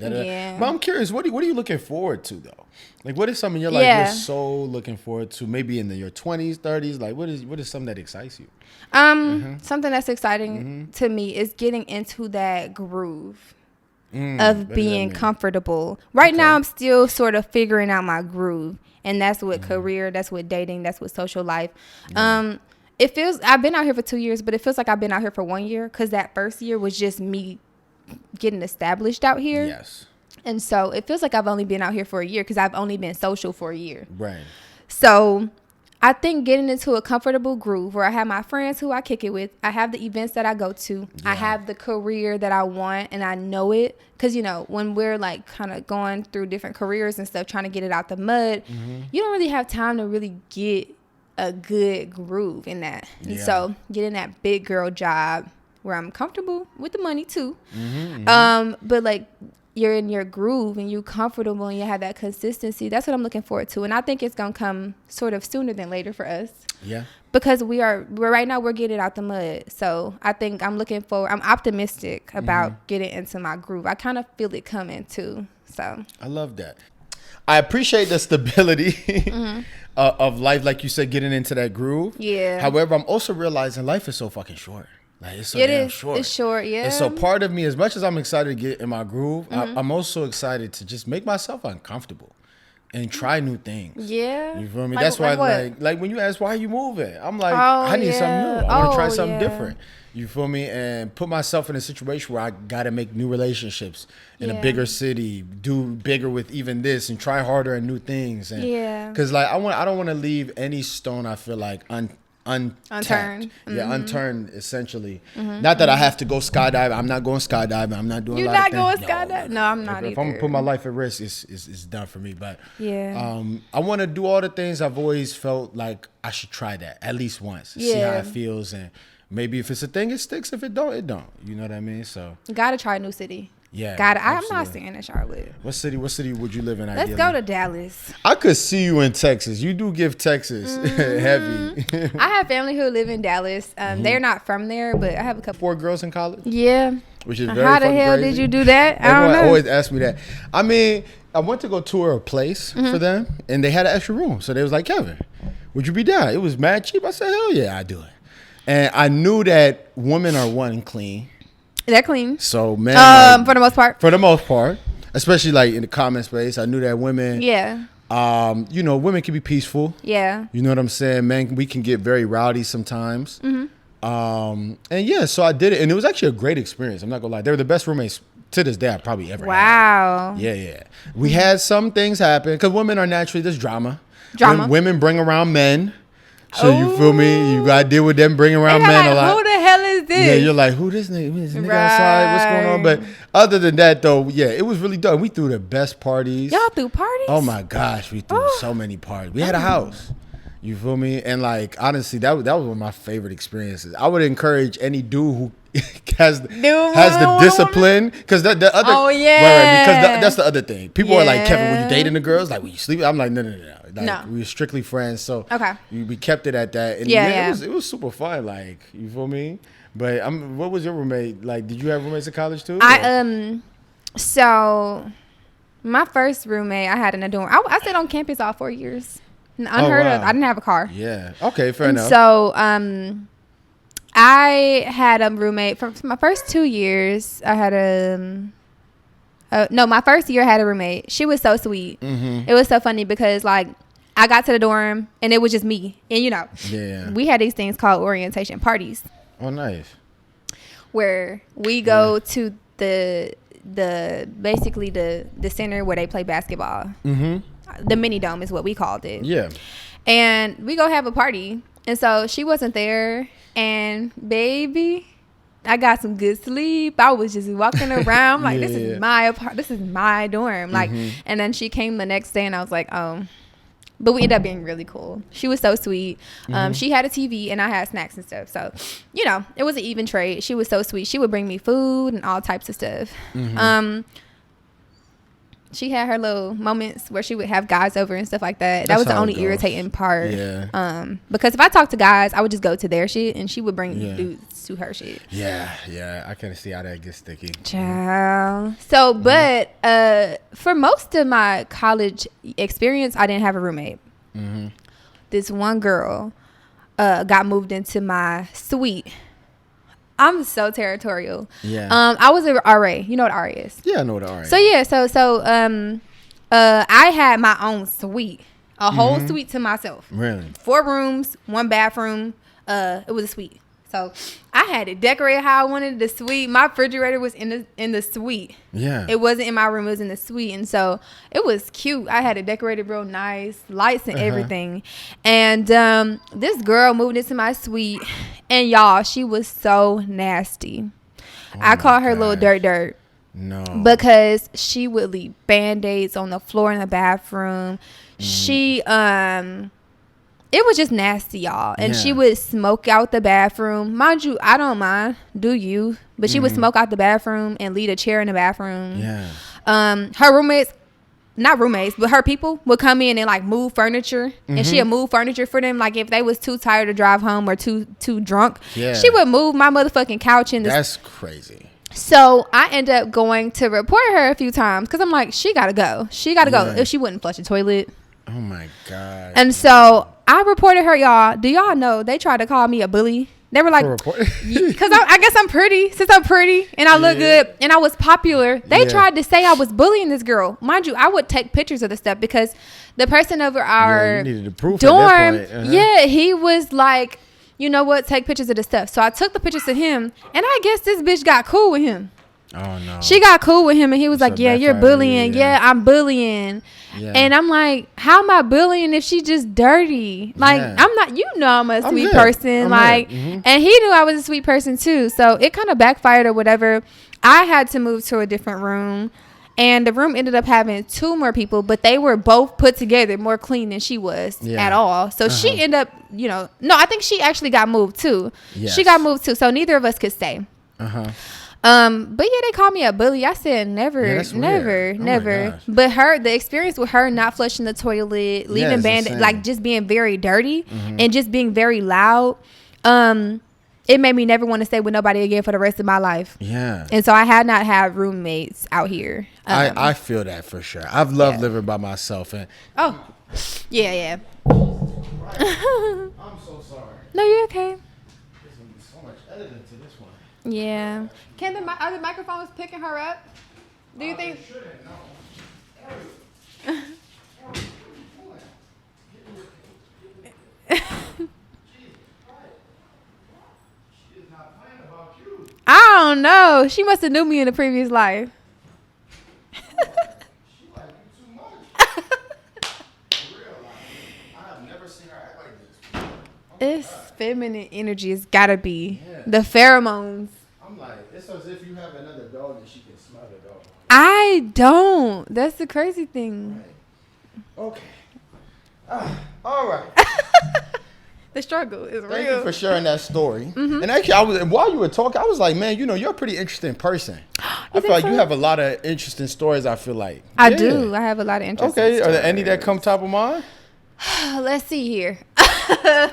But I'm curious, what are you looking forward to, though? Like, what is something you're like, you're so looking forward to, maybe in your 20s, 30s? Like, what is something that excites you? Something that's exciting to me is getting into that groove. Of being comfortable. Right now, I'm still sort of figuring out my groove, and that's with career, that's with dating, that's with social life. It feels, I've been out here for 2 years, but it feels like I've been out here for 1 year, because that first year was just me getting established out here. Yes. And so it feels like I've only been out here for a year, because I've only been social for a year. Right. So I think getting into a comfortable groove where I have my friends who I kick it with, I have the events that I go to, I have the career that I want, and I know it. Because, when we're like kind of going through different careers and stuff, trying to get it out the mud, you don't really have time to really get a good groove in that. And so getting that big girl job where I'm comfortable with the money too. But like, you're in your groove and you're comfortable and you have that consistency. That's what I'm looking forward to. And I think it's going to come sort of sooner than later for us. Yeah. Because we're right now, we're getting out the mud. So I think I'm optimistic about getting into my groove. I kind of feel it coming too. So I love that. I appreciate the stability of life. Like you said, getting into that groove. Yeah. However, I'm also realizing life is so fucking short. Like, it's so damn short. It's short, yeah. And so part of me, as much as I'm excited to get in my groove, I'm also excited to just make myself uncomfortable and try new things. Yeah. You feel me? That's why, like when you ask, why are you moving? I'm like, I need something new. I want to try something different. You feel me? And put myself in a situation where I got to make new relationships in a bigger city, do bigger with even this, and try harder at new things. And, because like I don't want to leave any stone, I feel like, unturned. Unturned, essentially. Not that I have to go skydiving. I'm not going skydiving. I'm not doing You're not going skydiving? No, I'm not either. If I'm going to put my life at risk, it's done for me. But I want to do all the things I've always felt like I should try that at least once. See how it feels. And maybe if it's a thing, it sticks. If it don't, it don't. You know what I mean? So gotta try a new city. Yeah, I'm not staying in Charlotte. What city would you live in? Let's go to Dallas. I could see you in Texas. You do give Texas heavy. I have family who live in Dallas. They're not from there, but I have a couple. 4 girls in college? Yeah. Which is very How the hell crazy. did you do that? Everyone I don't know. always ask me that. I mean, I went to go tour a place for them, and they had an extra room. So they was like, Kevin, would you be down? It was mad cheap. I said, hell yeah, I do it. And I knew that women are clean. They're clean. So men, for the most part. For the most part, especially like in the comment space, I knew that women. Women can be peaceful. Yeah. You know what I'm saying? Men, we can get very rowdy sometimes. So I did it, and it was actually a great experience. I'm not gonna lie, they were the best roommates to this day I probably ever had. Wow. Yeah. We had some things happen because women are naturally there's drama. When women bring around men. So you feel me? You gotta deal with them bringing around men a lot. Who the hell is this? Yeah, you're like, who this nigga? This nigga outside? What's going on? But other than that, though, it was really dope. We threw the best parties. Y'all threw parties? Oh my gosh, we threw so many parties. We had a house. You feel me? And like honestly, that was one of my favorite experiences. I would encourage any dude who has the discipline, because the other right, because that's the other thing. People are like, Kevin, were you dating the girls? Like, were you sleeping? I'm like, no. Like, we were strictly friends, so we kept it at that. And it was super fun. Like, you feel me? But what was your roommate like? Did you have roommates in college too? So my first roommate I had in a dorm. I stayed on campus all 4 years. Unheard of. I didn't have a car. Yeah. Okay. Fair enough. So I had a roommate for my first 2 years. I had my first year I had a roommate. She was so sweet. Mm-hmm. It was so funny because like I got to the dorm and it was just me, and we had these things called orientation parties. Oh, nice. Where we go to the basically the center where they play basketball. Mm-hmm. The mini dome is what we called it. Yeah. And we go have a party. And so she wasn't there. And baby, I got some good sleep. I was just walking around like, this is my dorm. Like, and then she came the next day and I was like, oh. But we ended up being really cool. She was so sweet. She had a TV and I had snacks and stuff. So, it was an even trade. She was so sweet. She would bring me food and all types of stuff. She had her little moments where she would have guys over and stuff like that. That was the only irritating part. Yeah. Because if I talked to guys, I would just go to their shit and she would bring dudes to her shit. Yeah. I kind of see how that gets sticky. Ciao. So, but for most of my college experience, I didn't have a roommate. Mm-hmm. This one girl got moved into my suite. I'm so territorial. Yeah. I was a RA. You know what RA is? Yeah, I know what RA is. So I had my own suite. A whole suite to myself. Really? 4 rooms, 1 bathroom. It was a suite. So I had it decorated how I wanted the suite. My refrigerator was in the suite. Yeah. It wasn't in my room, it was in the suite. And so it was cute. I had it decorated real nice, lights and everything. And this girl moved into my suite. And y'all, she was so nasty. I called her little dirt. No. Because she would leave Band-Aids on the floor in the bathroom. She it was just nasty, y'all. And she would smoke out the bathroom. Mind you, I don't mind. Do you? But she would smoke out the bathroom and leave a chair in the bathroom. Yeah. Her roommates, not roommates, but her people would come in and like move furniture. And she'd move furniture for them. Like if they was too tired to drive home or too drunk, she would move my motherfucking couch in the... That's crazy. So I ended up going to report her a few times because I'm like, she gotta go. She gotta go if she wouldn't flush the toilet. Oh my God. And so I reported her, y'all. Do y'all know they tried to call me a bully? They were like, because I guess I'm pretty. Since I'm pretty and I look good and I was popular, they tried to say I was bullying this girl. Mind you, I would take pictures of the stuff because the person over our dorm, he was like, you know what, take pictures of the stuff. So I took the pictures of him and I guess this bitch got cool with him. Oh no. She got cool with him and he was like, yeah, you're bullying. Yeah, I'm bullying. Yeah. And I'm like, how am I bullying if she's just dirty? Like, I'm not, I'm a sweet person. And he knew I was a sweet person too. So it kind of backfired or whatever. I had to move to a different room. And the room ended up having 2 more people, but they were both put together more clean than she was at all. So she ended up, no, I think she actually got moved too. Yes. She got moved too. So neither of us could stay. But they called me a bully. I said never. But the experience with her not flushing the toilet, leaving like just being very dirty and just being very loud, it made me never want to stay with nobody again for the rest of my life. Yeah. And so I had not had roommates out here. I feel that for sure. I've loved living by myself. And yeah. I'm so sorry. No, you're okay. There's gonna be so much editing to this one. Yeah. Can the other microphones picking her up? Do you think? Shouldn't, no. I don't know. She must have knew me in a previous life. She like you too much. For real, I have never seen her act like this. It's feminine energy. It's gotta be the pheromones. I'm like, it's as if you have another dog and she can smell the dog. I don't. That's the crazy thing. Right. Okay. All right. the struggle is real. Thank you for sharing that story. And actually, while you were talking, I was like, man, you're a pretty interesting person. I feel like you have a lot of interesting stories. I feel like I do. I have a lot of interesting. Okay, stories. are there any that come top of mind? Let's see here.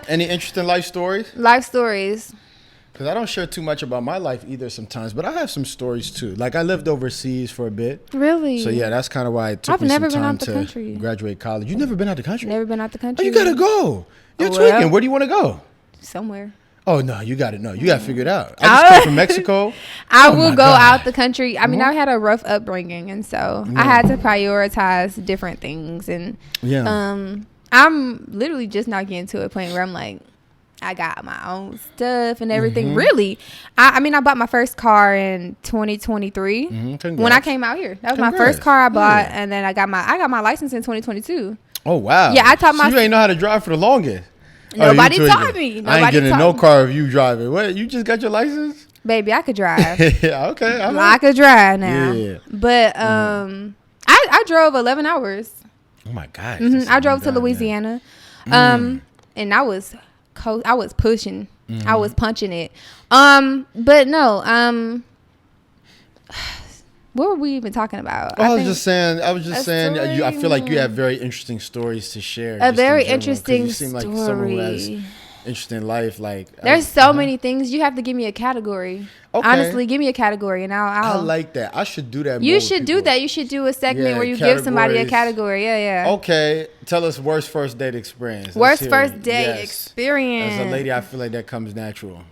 Any interesting life stories? Life stories. Because I don't share too much about my life either sometimes, but I have some stories too. Like I lived overseas for a bit. Really? So yeah, that's kind of why it took me some time to graduate college. You've never been out the country? Never been out the country. Oh, you gotta go. You're tweaking. Where do you want to go? Somewhere. Oh no, you got to know. You got to figure it out. I just came from Mexico. I will go out the country. I mean, I had a rough upbringing, and so I had to prioritize different things. And I'm literally just not getting to a point where I'm like, I got my own stuff and everything. Really, I mean, I bought my first car in 2023 when I came out here. That was my first car I bought, and then I got my license in 2022. Oh wow! Yeah, I taught so you ain't know how to drive for the longest. Nobody taught me. I ain't getting no car if you driving. What? You just got your license? Baby, I could drive. Yeah, okay. I could drive now. Yeah. But I drove 11 hours. Oh my gosh! I drove to Louisiana, and I was pushing. I was punching it. But no. What were we even talking about? I was just saying. I feel like you have very interesting stories to share. A very interesting you seem like someone who has interesting life. Like there's so many things. You have to give me a category. Okay. Honestly, give me a category, and I'll. I like that. I should do that. You should do that. You should do a segment where you give somebody a category. Yeah. Okay, tell us worst first date experience. Worst first date experience. As a lady, I feel like that comes natural.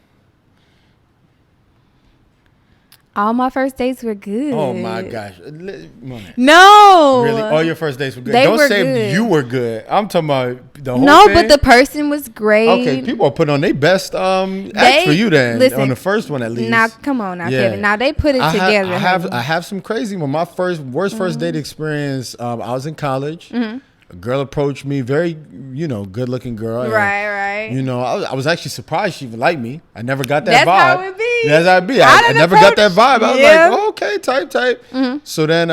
All my first dates were good. Oh my gosh. No. Really? All your first dates were good? Don't say good. You were good. I'm talking about the whole thing. No, but the person was great. Okay, people are putting on their best act for you then. Listen, on the first one at least. Now, come on now, Kevin. Now, they put it together. I have some crazy one. My worst first date experience, I was in college. A girl approached me, very, good looking girl. Right. I was actually surprised she even liked me. I never got that vibe. That's how it be. That's how it be. I never got that vibe. I was like, oh, okay, type. So then,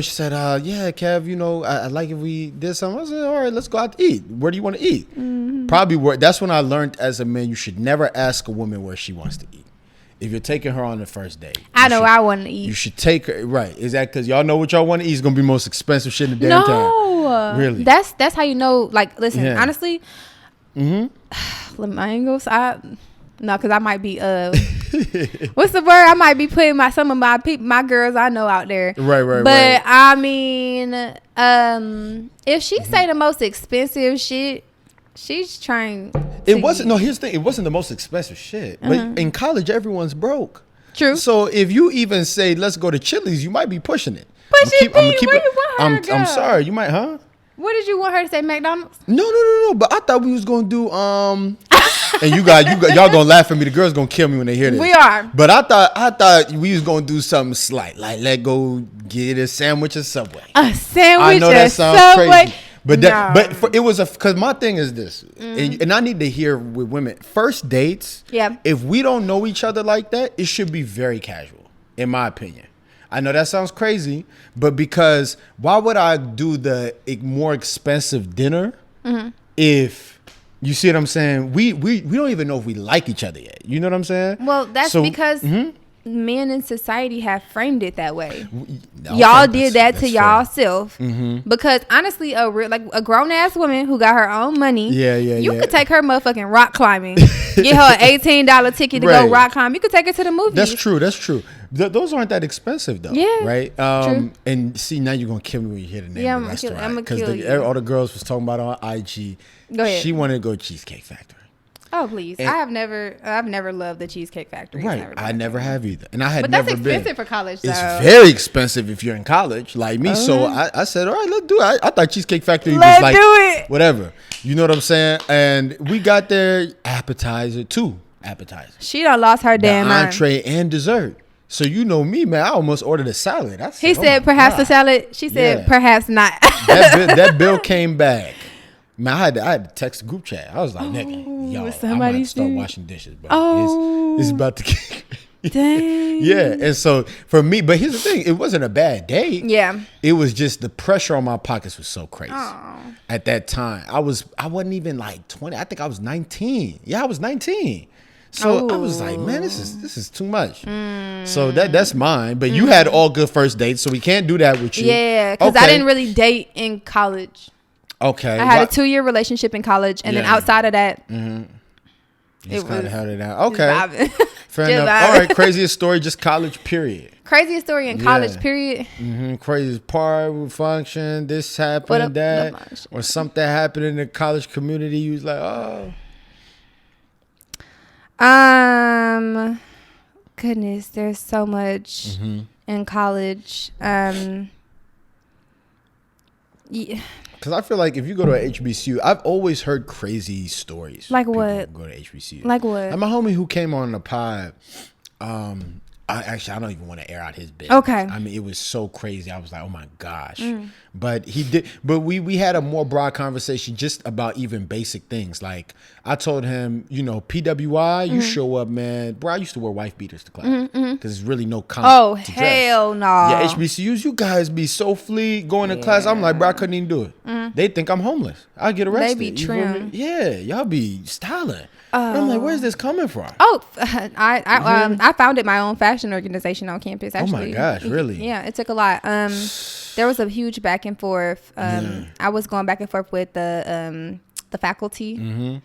she said, yeah, Kev, I'd like if we did something. I said, all right, let's go out to eat. Where do you want to eat? Probably that's when I learned as a man, you should never ask a woman where she wants to eat. If you're taking her on the first date, I know I want to eat. You should take her. Right. Is that because y'all know what y'all want to eat? It's going to be the most expensive shit in the damn town. Really? That's how you know. Like, listen, honestly. I ain't gonna. No, because I might be. What's the word? I might be putting some of my girls I know out there. Right. But I mean, if she say the most expensive shit. She's trying. It wasn't. No, here's the thing. It wasn't the most expensive shit. But in college, everyone's broke. True. So if you even say, let's go to Chili's, you might be pushing it. Where you want her to go? I'm sorry. You might, huh? What did you want her to say, McDonald's? No. But I thought we was going to do, and y'all going to laugh at me. The girls going to kill me when they hear this. We are. But I thought we was going to do something slight. Like, let go get a sandwich at Subway. A sandwich I know that sounds Subway? Crazy. But it was because my thing is this, and I need to hear with women, first dates. Yeah. If we don't know each other like that, it should be very casual, in my opinion. I know that sounds crazy, but because why would I do the more expensive dinner if you see what I'm saying? We don't even know if we like each other yet. You know what I'm saying? Well, that's because men in society have framed it that way. Y'all did that to y'all self because honestly, a grown ass woman who got her own money, you could take her motherfucking rock climbing, get her an $18 ticket to go rock climb. You could take her to the movies. That's true. Those aren't that expensive though, right? True. And see, now you're gonna kill me when you hear the name of the restaurant. I'm gonna kill you. All the girls was talking about on IG. Go ahead. She wanted to go to Cheesecake Factory. Oh please! I've never loved the Cheesecake Factory. Right, I never have either, and I had but never been. But that's expensive for college. Though. It's very expensive if you're in college, like me. So I said, all right, let's do it. I thought Cheesecake Factory was like, do it. Whatever. You know what I'm saying? And we got there, two appetizers. She done lost her damn mind. Entree and dessert. So you know me, man. I almost ordered a salad. He said perhaps the salad. She said perhaps not. that bill came back. Man, I had to text the group chat. I was like, nigga, yo, I might start washing dishes, bro. It's about to get Dang. Yeah, and so for me, but here's the thing: it wasn't a bad date. Yeah. It was just the pressure on my pockets was so crazy. Aww. At that time, I wasn't even like 20. I think I was 19. Yeah, I was 19. So I was like, man, this is too much. So that's mine. But you had all good first dates, so we can't do that with you. Yeah, because I didn't really date in college. Okay. I had a 2-year relationship in college, and then outside of that, just kind of held it out. Okay. Fair enough. vibing. All right, craziest story, just college, period. Craziest story in college, period. Craziest party, function, this happened, that, or something happened in the college community. You was like, oh. Goodness, there's so much in college. Yeah. Because I feel like if you go to a HBCU, I've always heard crazy stories. Like what? Go to HBCU. Like what? And my homie who came on the pod, I don't even want to air out his business. Okay. I mean, it was so crazy. I was like, oh my gosh. But we had a more broad conversation just about even basic things. Like I told him, PWI, you show up, man. Bro, I used to wear wife beaters to class because there's really no to hell no. Yeah, HBCUs, you guys be so fleet going to class. I'm like, bro, I couldn't even do it. They think I'm homeless. I get arrested. They be trim. Yeah, y'all be styling. I'm like, where's this coming from? Oh, I founded my own fashion organization on campus. Actually. Oh my gosh, really? Yeah, it took a lot. There was a huge back and forth. I was going back and forth with the faculty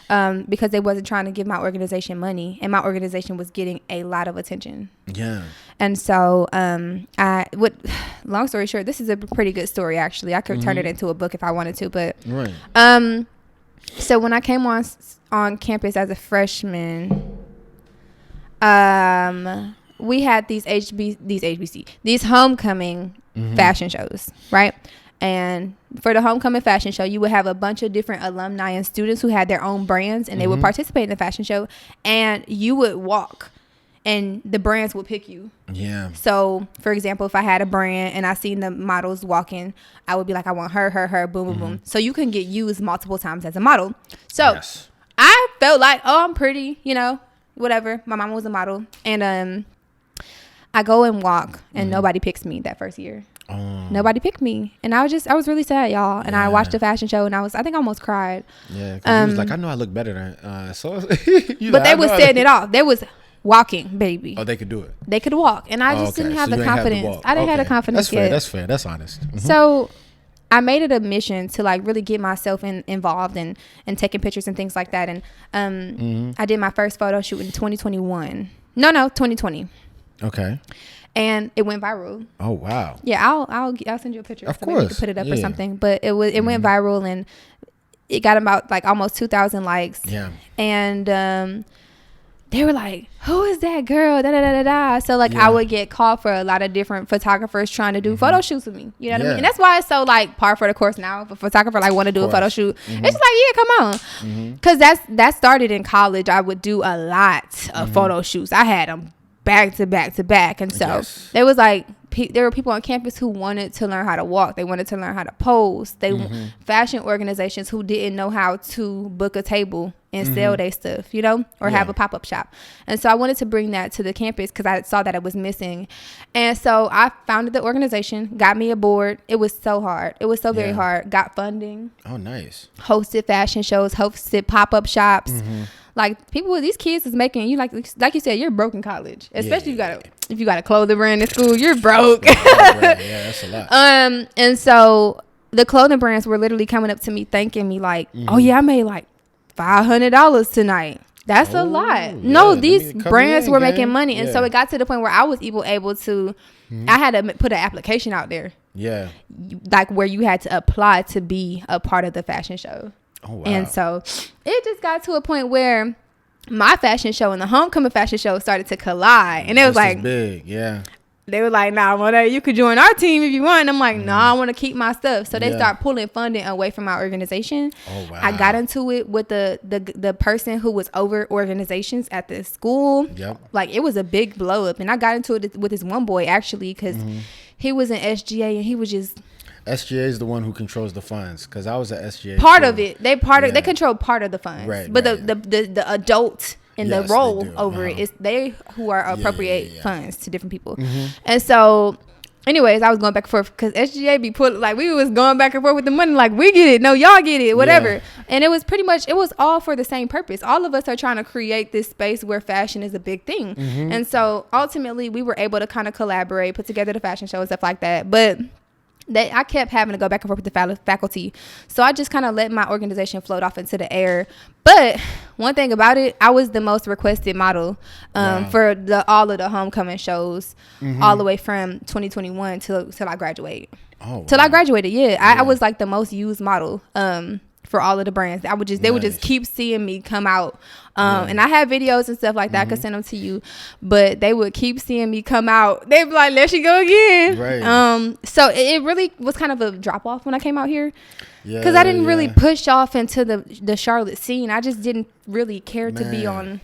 because they wasn't trying to give my organization money, and my organization was getting a lot of attention. Yeah. And so, long story short, this is a pretty good story. Actually, I could turn it into a book if I wanted to, but right. So when I came on campus as a freshman, we had these homecoming fashion shows, right? And for the homecoming fashion show, you would have a bunch of different alumni and students who had their own brands, and they would participate in the fashion show, and you would walk and the brands would pick you. Yeah. So, for example, if I had a brand and I seen the models walking, I would be like, I want her, boom, boom, boom. So you can get used multiple times as a model. So I felt like, oh, I'm pretty, whatever. My mama was a model. And I go and walk, and nobody picks me that first year. Nobody picked me, and I was really sad, y'all. And I watched the fashion show, and I think I almost cried. Yeah, because he was like, I know I look better than so. But they was setting it off. They was walking, baby. Oh, they could do it. They could walk, and I just didn't have the confidence. I didn't have the confidence yet. That's fair. That's honest. So I made it a mission to really get myself involved and taking pictures and things like that. And I did my first photo shoot in 2021. No, 2020. Okay. And it went viral. Oh wow. Yeah, I'll send you a picture. Of course. You can put it up or something. But it went viral, and it got about almost 2,000 likes. Yeah. And they were like, who is that girl? Da da da da da. So I would get called for a lot of different photographers trying to do photo shoots with me. You know what I mean? And that's why it's so par for the course now. If a photographer want to do a photo shoot, it's just come on. Because that started in college. I would do a lot of photo shoots. I had them back to back to back. And so there was there were people on campus who wanted to learn how to walk. They wanted to learn how to pose. Fashion organizations who didn't know how to book a table and sell their stuff, or have a pop-up shop. And so I wanted to bring that to the campus because I saw that it was missing. And so I founded the organization, got me a board. It was so hard. It was so very hard. Got funding. Oh, nice. Hosted fashion shows, hosted pop-up shops. People with these kids is making you like you said, you're broke in college, especially if you got a clothing brand in school, you're broke. Yeah, that's a lot. And so the clothing brands were literally coming up to me thanking me oh yeah, I made $500 tonight. That's a lot. No, these brands were making money, and so it got to the point where I was able to. I had to put an application out there. Yeah, where you had to apply to be a part of the fashion show. Oh, wow. And so it just got to a point where my fashion show and the homecoming fashion show started to collide. And it was big, yeah. They were like, nah, Monae, you could join our team if you want. And I'm like, nah, I want to keep my stuff. So they start pulling funding away from my organization. Oh, wow. I got into it with the person who was over organizations at the school. Yep. It was a big blow up. And I got into it with this one boy, actually, because he was in SGA and he was just... SGA is the one who controls the funds, because I was at SGA. Part of it. They control part of the funds. Right. But the adult in the role over it. It's they who are appropriate funds to different people. And so anyways, I was going back and forth because SGA be put like we was going back and forth with the money, like we get it, no y'all get it, whatever. And it was pretty much, it was all for the same purpose. All of us are trying to create this space where fashion is a big thing. And so ultimately we were able to kind of collaborate, put together the fashion show and stuff like that. But I kept having to go back and forth with the faculty. So I just kind of let my organization float off into the air. But one thing about it, I was the most requested model for all of the homecoming shows all the way from 2021 till I graduated. Till I graduated, I was like the most used model for all of the brands. They would just keep seeing me come out. And I had videos and stuff like that. I could send them to you, but they would keep seeing me come out. They'd be like, there she go again. Right. So it really was kind of a drop off when I came out here. Because I didn't really push off into the Charlotte scene. I just didn't really care to be on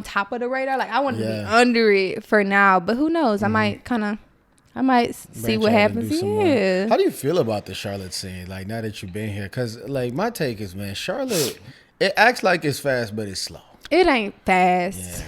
top of the radar. Like I wanted to be under it for now, but who knows? I might see what happens. Yeah. How do you feel about the Charlotte scene? Like now that you've been here, because like my take is, man, Charlotte, it acts like it's fast, but it's slow. It ain't fast. Yeah.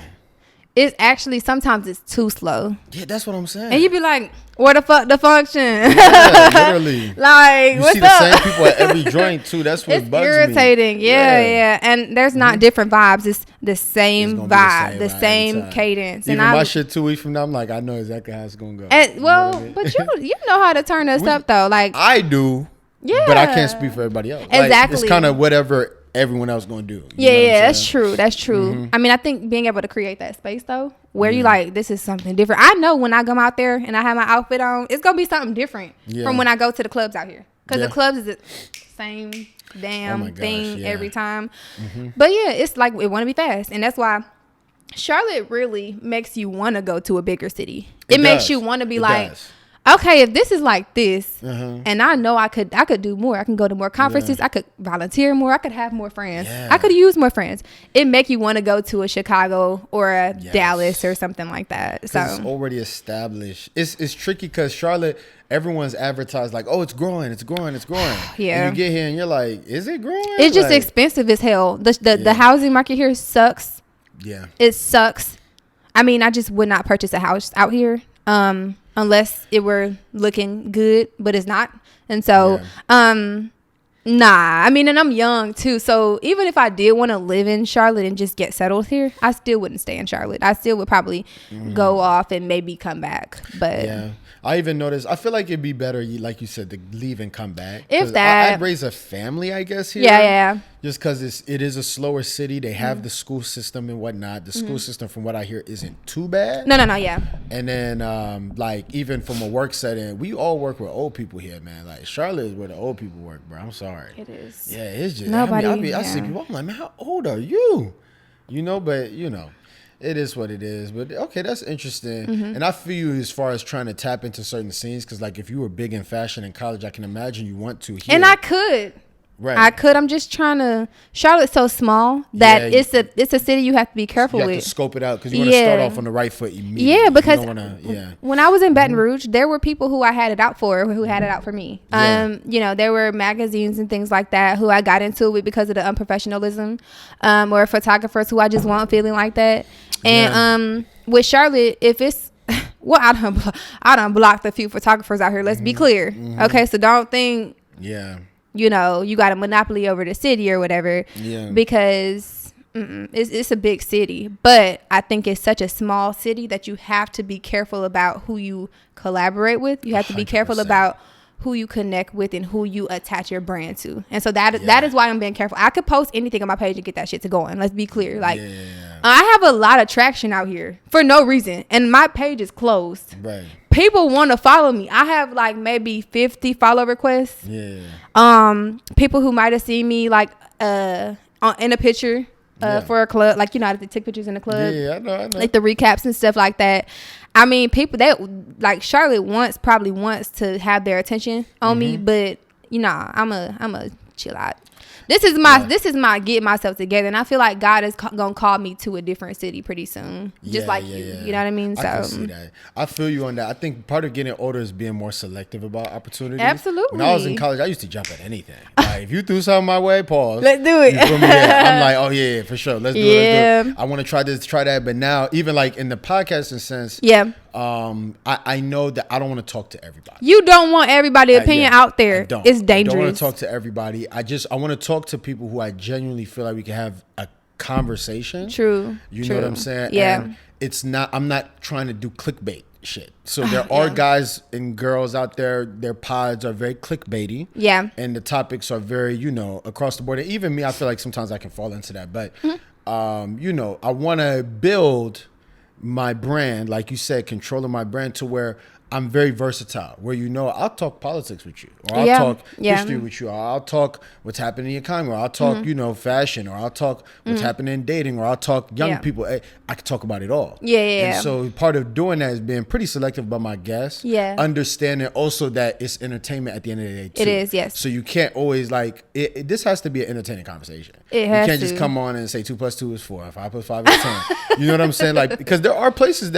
It's actually sometimes it's too slow. Yeah, that's what I'm saying. And you be like, where the fuck the function? Yeah, literally. Like, you what's see up? the same people at every joint too. That's what bugs me. It's irritating. Yeah. And there's not different vibes. It's the same vibe, the same cadence. Even my shit 2 weeks from now, I'm like, I know exactly how it's gonna go. And, well, you know but you know how to turn us up though. Like I do. Yeah. But I can't speak for everybody else. Exactly. Like, it's kind of whatever everyone else gonna do. That's true. I mean, I think being able to create that space though, where you like, this is something different. I know when I come out there and I have my outfit on, it's gonna be something different from when I go to the clubs out here, because the clubs is the same damn thing every time. But it's like it want to be fast, and that's why Charlotte really makes you want to go to a bigger city. It makes you want to be like, okay, if this is like this, and I know I could do more. I can go to more conferences. I could volunteer more. I could have more friends. I could use more friends. It make you want to go to a Chicago or a Dallas or something like that. So it's already established. It's tricky because Charlotte, everyone's advertised like, oh, it's growing. Yeah. And you get here and you're like, is it growing? It's just expensive as hell. The housing market here sucks. Yeah. It sucks. I mean, I just would not purchase a house out here. Unless it were looking good, but it's not. And so, nah. I mean, and I'm young too. So even if I did want to live in Charlotte and just get settled here, I still wouldn't stay in Charlotte. I still would probably go off and maybe come back. But I even noticed, I feel like it'd be better, like you said, to leave and come back. If that. I'd raise a family, I guess, here. Yeah. Just because it is a slower city. They have the school system and whatnot. The school system, from what I hear, isn't too bad. No, yeah. And then, like, even from a work setting, we all work with old people here, man. Like, Charlotte is where the old people work, bro. I'm sorry. It is. Yeah, it's just, nobody. I see people, I'm like, man, how old are you? But, it is what it is. But okay, that's interesting. And I feel you as far as trying to tap into certain scenes, because like if you were big in fashion in college, I can imagine you want to here. And I could. Right. I could. I'm just trying to. Charlotte's so small that it's a city you have to be careful with. You have to scope it out because you want to start off on the right foot immediately. Yeah, because when I was in Baton Rouge, there were people who I had it out for, who had it out for me. There were magazines and things like that who I got into it with because of the unprofessionalism, or photographers who I just wasn't feeling like that. And with Charlotte, if it's I done blocked a few photographers out here. Let's be clear, okay? So don't think you got a monopoly over the city or whatever, because it's a big city. But I think it's such a small city that you have to be careful about who you collaborate with. You have to be careful about who you connect with and who you attach your brand to. And so that is why I'm being careful. I could post anything on my page and get that shit to going. Let's be clear. Like, I have a lot of traction out here for no reason, and my page is closed. Right. People want to follow me. I have like maybe 50 follow requests. People who might have seen me like in a picture for a club, like how they take pictures in the club. I know. Like the recaps and stuff like that. I mean, people that like Charlotte probably wants to have their attention on me, but I'm a chill out. This is my get myself together, and I feel like God is gonna call me to a different city pretty soon, just like you. You know what I mean? So I can see that. I feel you on that. I think part of getting older is being more selective about opportunities. Absolutely. When I was in college, I used to jump at anything. Like, if you threw something my way, pause. Let's do it. You feel me? Yeah. I'm like, oh yeah, for sure. Let's do it. I want to try this, try that. But now, even like in the podcasting sense, I know that I don't want to talk to everybody. You don't want everybody's opinion out there. It's dangerous. I don't want to talk to everybody. I want to talk to people who I genuinely feel like we can have a conversation. True. You know what I'm saying? Yeah. And I'm not trying to do clickbait shit. So there are guys and girls out there, their pods are very clickbaity. Yeah. And the topics are very, across the board. And even me, I feel like sometimes I can fall into that. But, I want to build my brand, like you said, controlling my brand to where I'm very versatile, where I'll talk politics with you, or I'll talk history with you, or I'll talk what's happening in the economy, or I'll talk, fashion, or I'll talk what's happening in dating, or I'll talk young people. I can talk about it all. And so part of doing that is being pretty selective about my guests. Understanding also that it's entertainment at the end of the day too. It is, yes. So you can't always this has to be an entertaining conversation. You can't just come on and say 2 + 2 is 4, 5 + 5 is 10. You know what I'm saying? Like, because there are spaces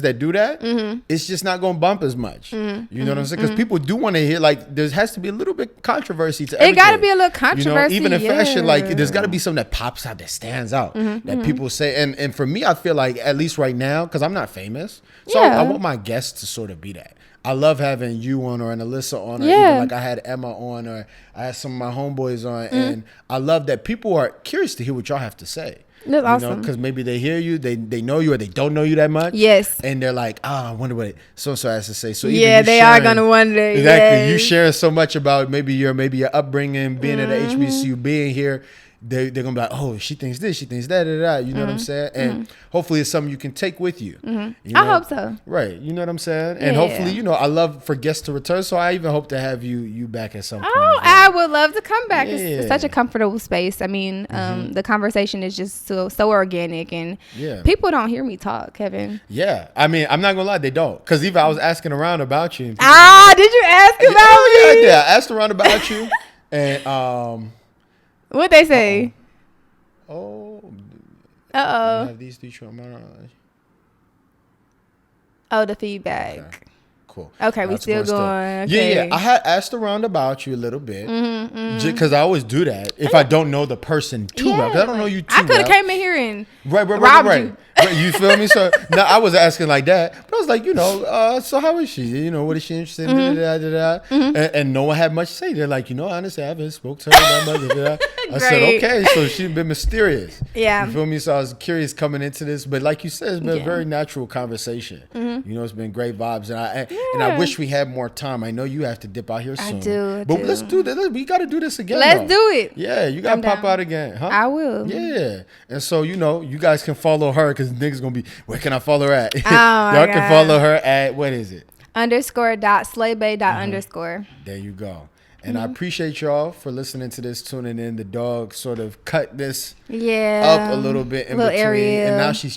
that do that. It's just not going to bump as much. You know what I'm saying? Because people do want to hear, like, there has to be a little bit controversy to everything. It got to be a little controversy. Even in fashion, like, there's got to be something that pops out, that stands out, that people say. And for me, I feel like, at least right now, because I'm not famous, so I want my guests to sort of be that. I love having you on, or an Alyssa on, or even like I had Emma on, or I had some of my homeboys on, and I love that people are curious to hear what y'all have to say. That's awesome. Because maybe they hear you, they know you, or they don't know you that much. Yes. And they're like, I wonder what so-and-so has to say. So they are going to wonder. Exactly. You sharing so much about maybe your upbringing, being at a HBCU, being here. They're going to be like, oh, she thinks this, she thinks that, you know what I'm saying? And hopefully it's something you can take with you. I hope so. Right. You know what I'm saying? And hopefully, I love for guests to return. So I even hope to have you back at some point. Oh, I would love to come back. It's such a comfortable space. I mean, the conversation is just so organic, and people don't hear me talk, Kevin. Yeah. I mean, I'm not going to lie, they don't. Because even I was asking around about you. Did you ask about me? Yeah, I did. I asked around about you. And, what'd they say? Oh. Uh-oh. Have these three the feedback. Okay. Cool. Okay, we still going. Okay. Yeah. I had asked around about you a little bit. Because I always do that if I don't know the person too well. Because I don't know you too well. I could have came in here and right. You feel me? So no, I was asking like that, but I was like, so how is she? What is she interested in? And no one had much to say. They're like, honestly, I haven't spoke to her that much. I said, okay, so she's been mysterious. Yeah. You feel me? So I was curious coming into this, but like you said, it's been a very natural conversation. It's been great vibes, and I wish we had more time. I know you have to dip out here soon. I do. But let's do this. We got to do this again. Let's do it. Yeah, you got to pop out again, huh? I will. Yeah. And so, you guys can follow her, because niggas going to be, where can I follow her at? Oh Y'all can follow her at, what is it? _.slaybay._ There you go. And I appreciate y'all for listening to this, tuning in. The dog sort of cut this up a little bit in between. Area. And now she's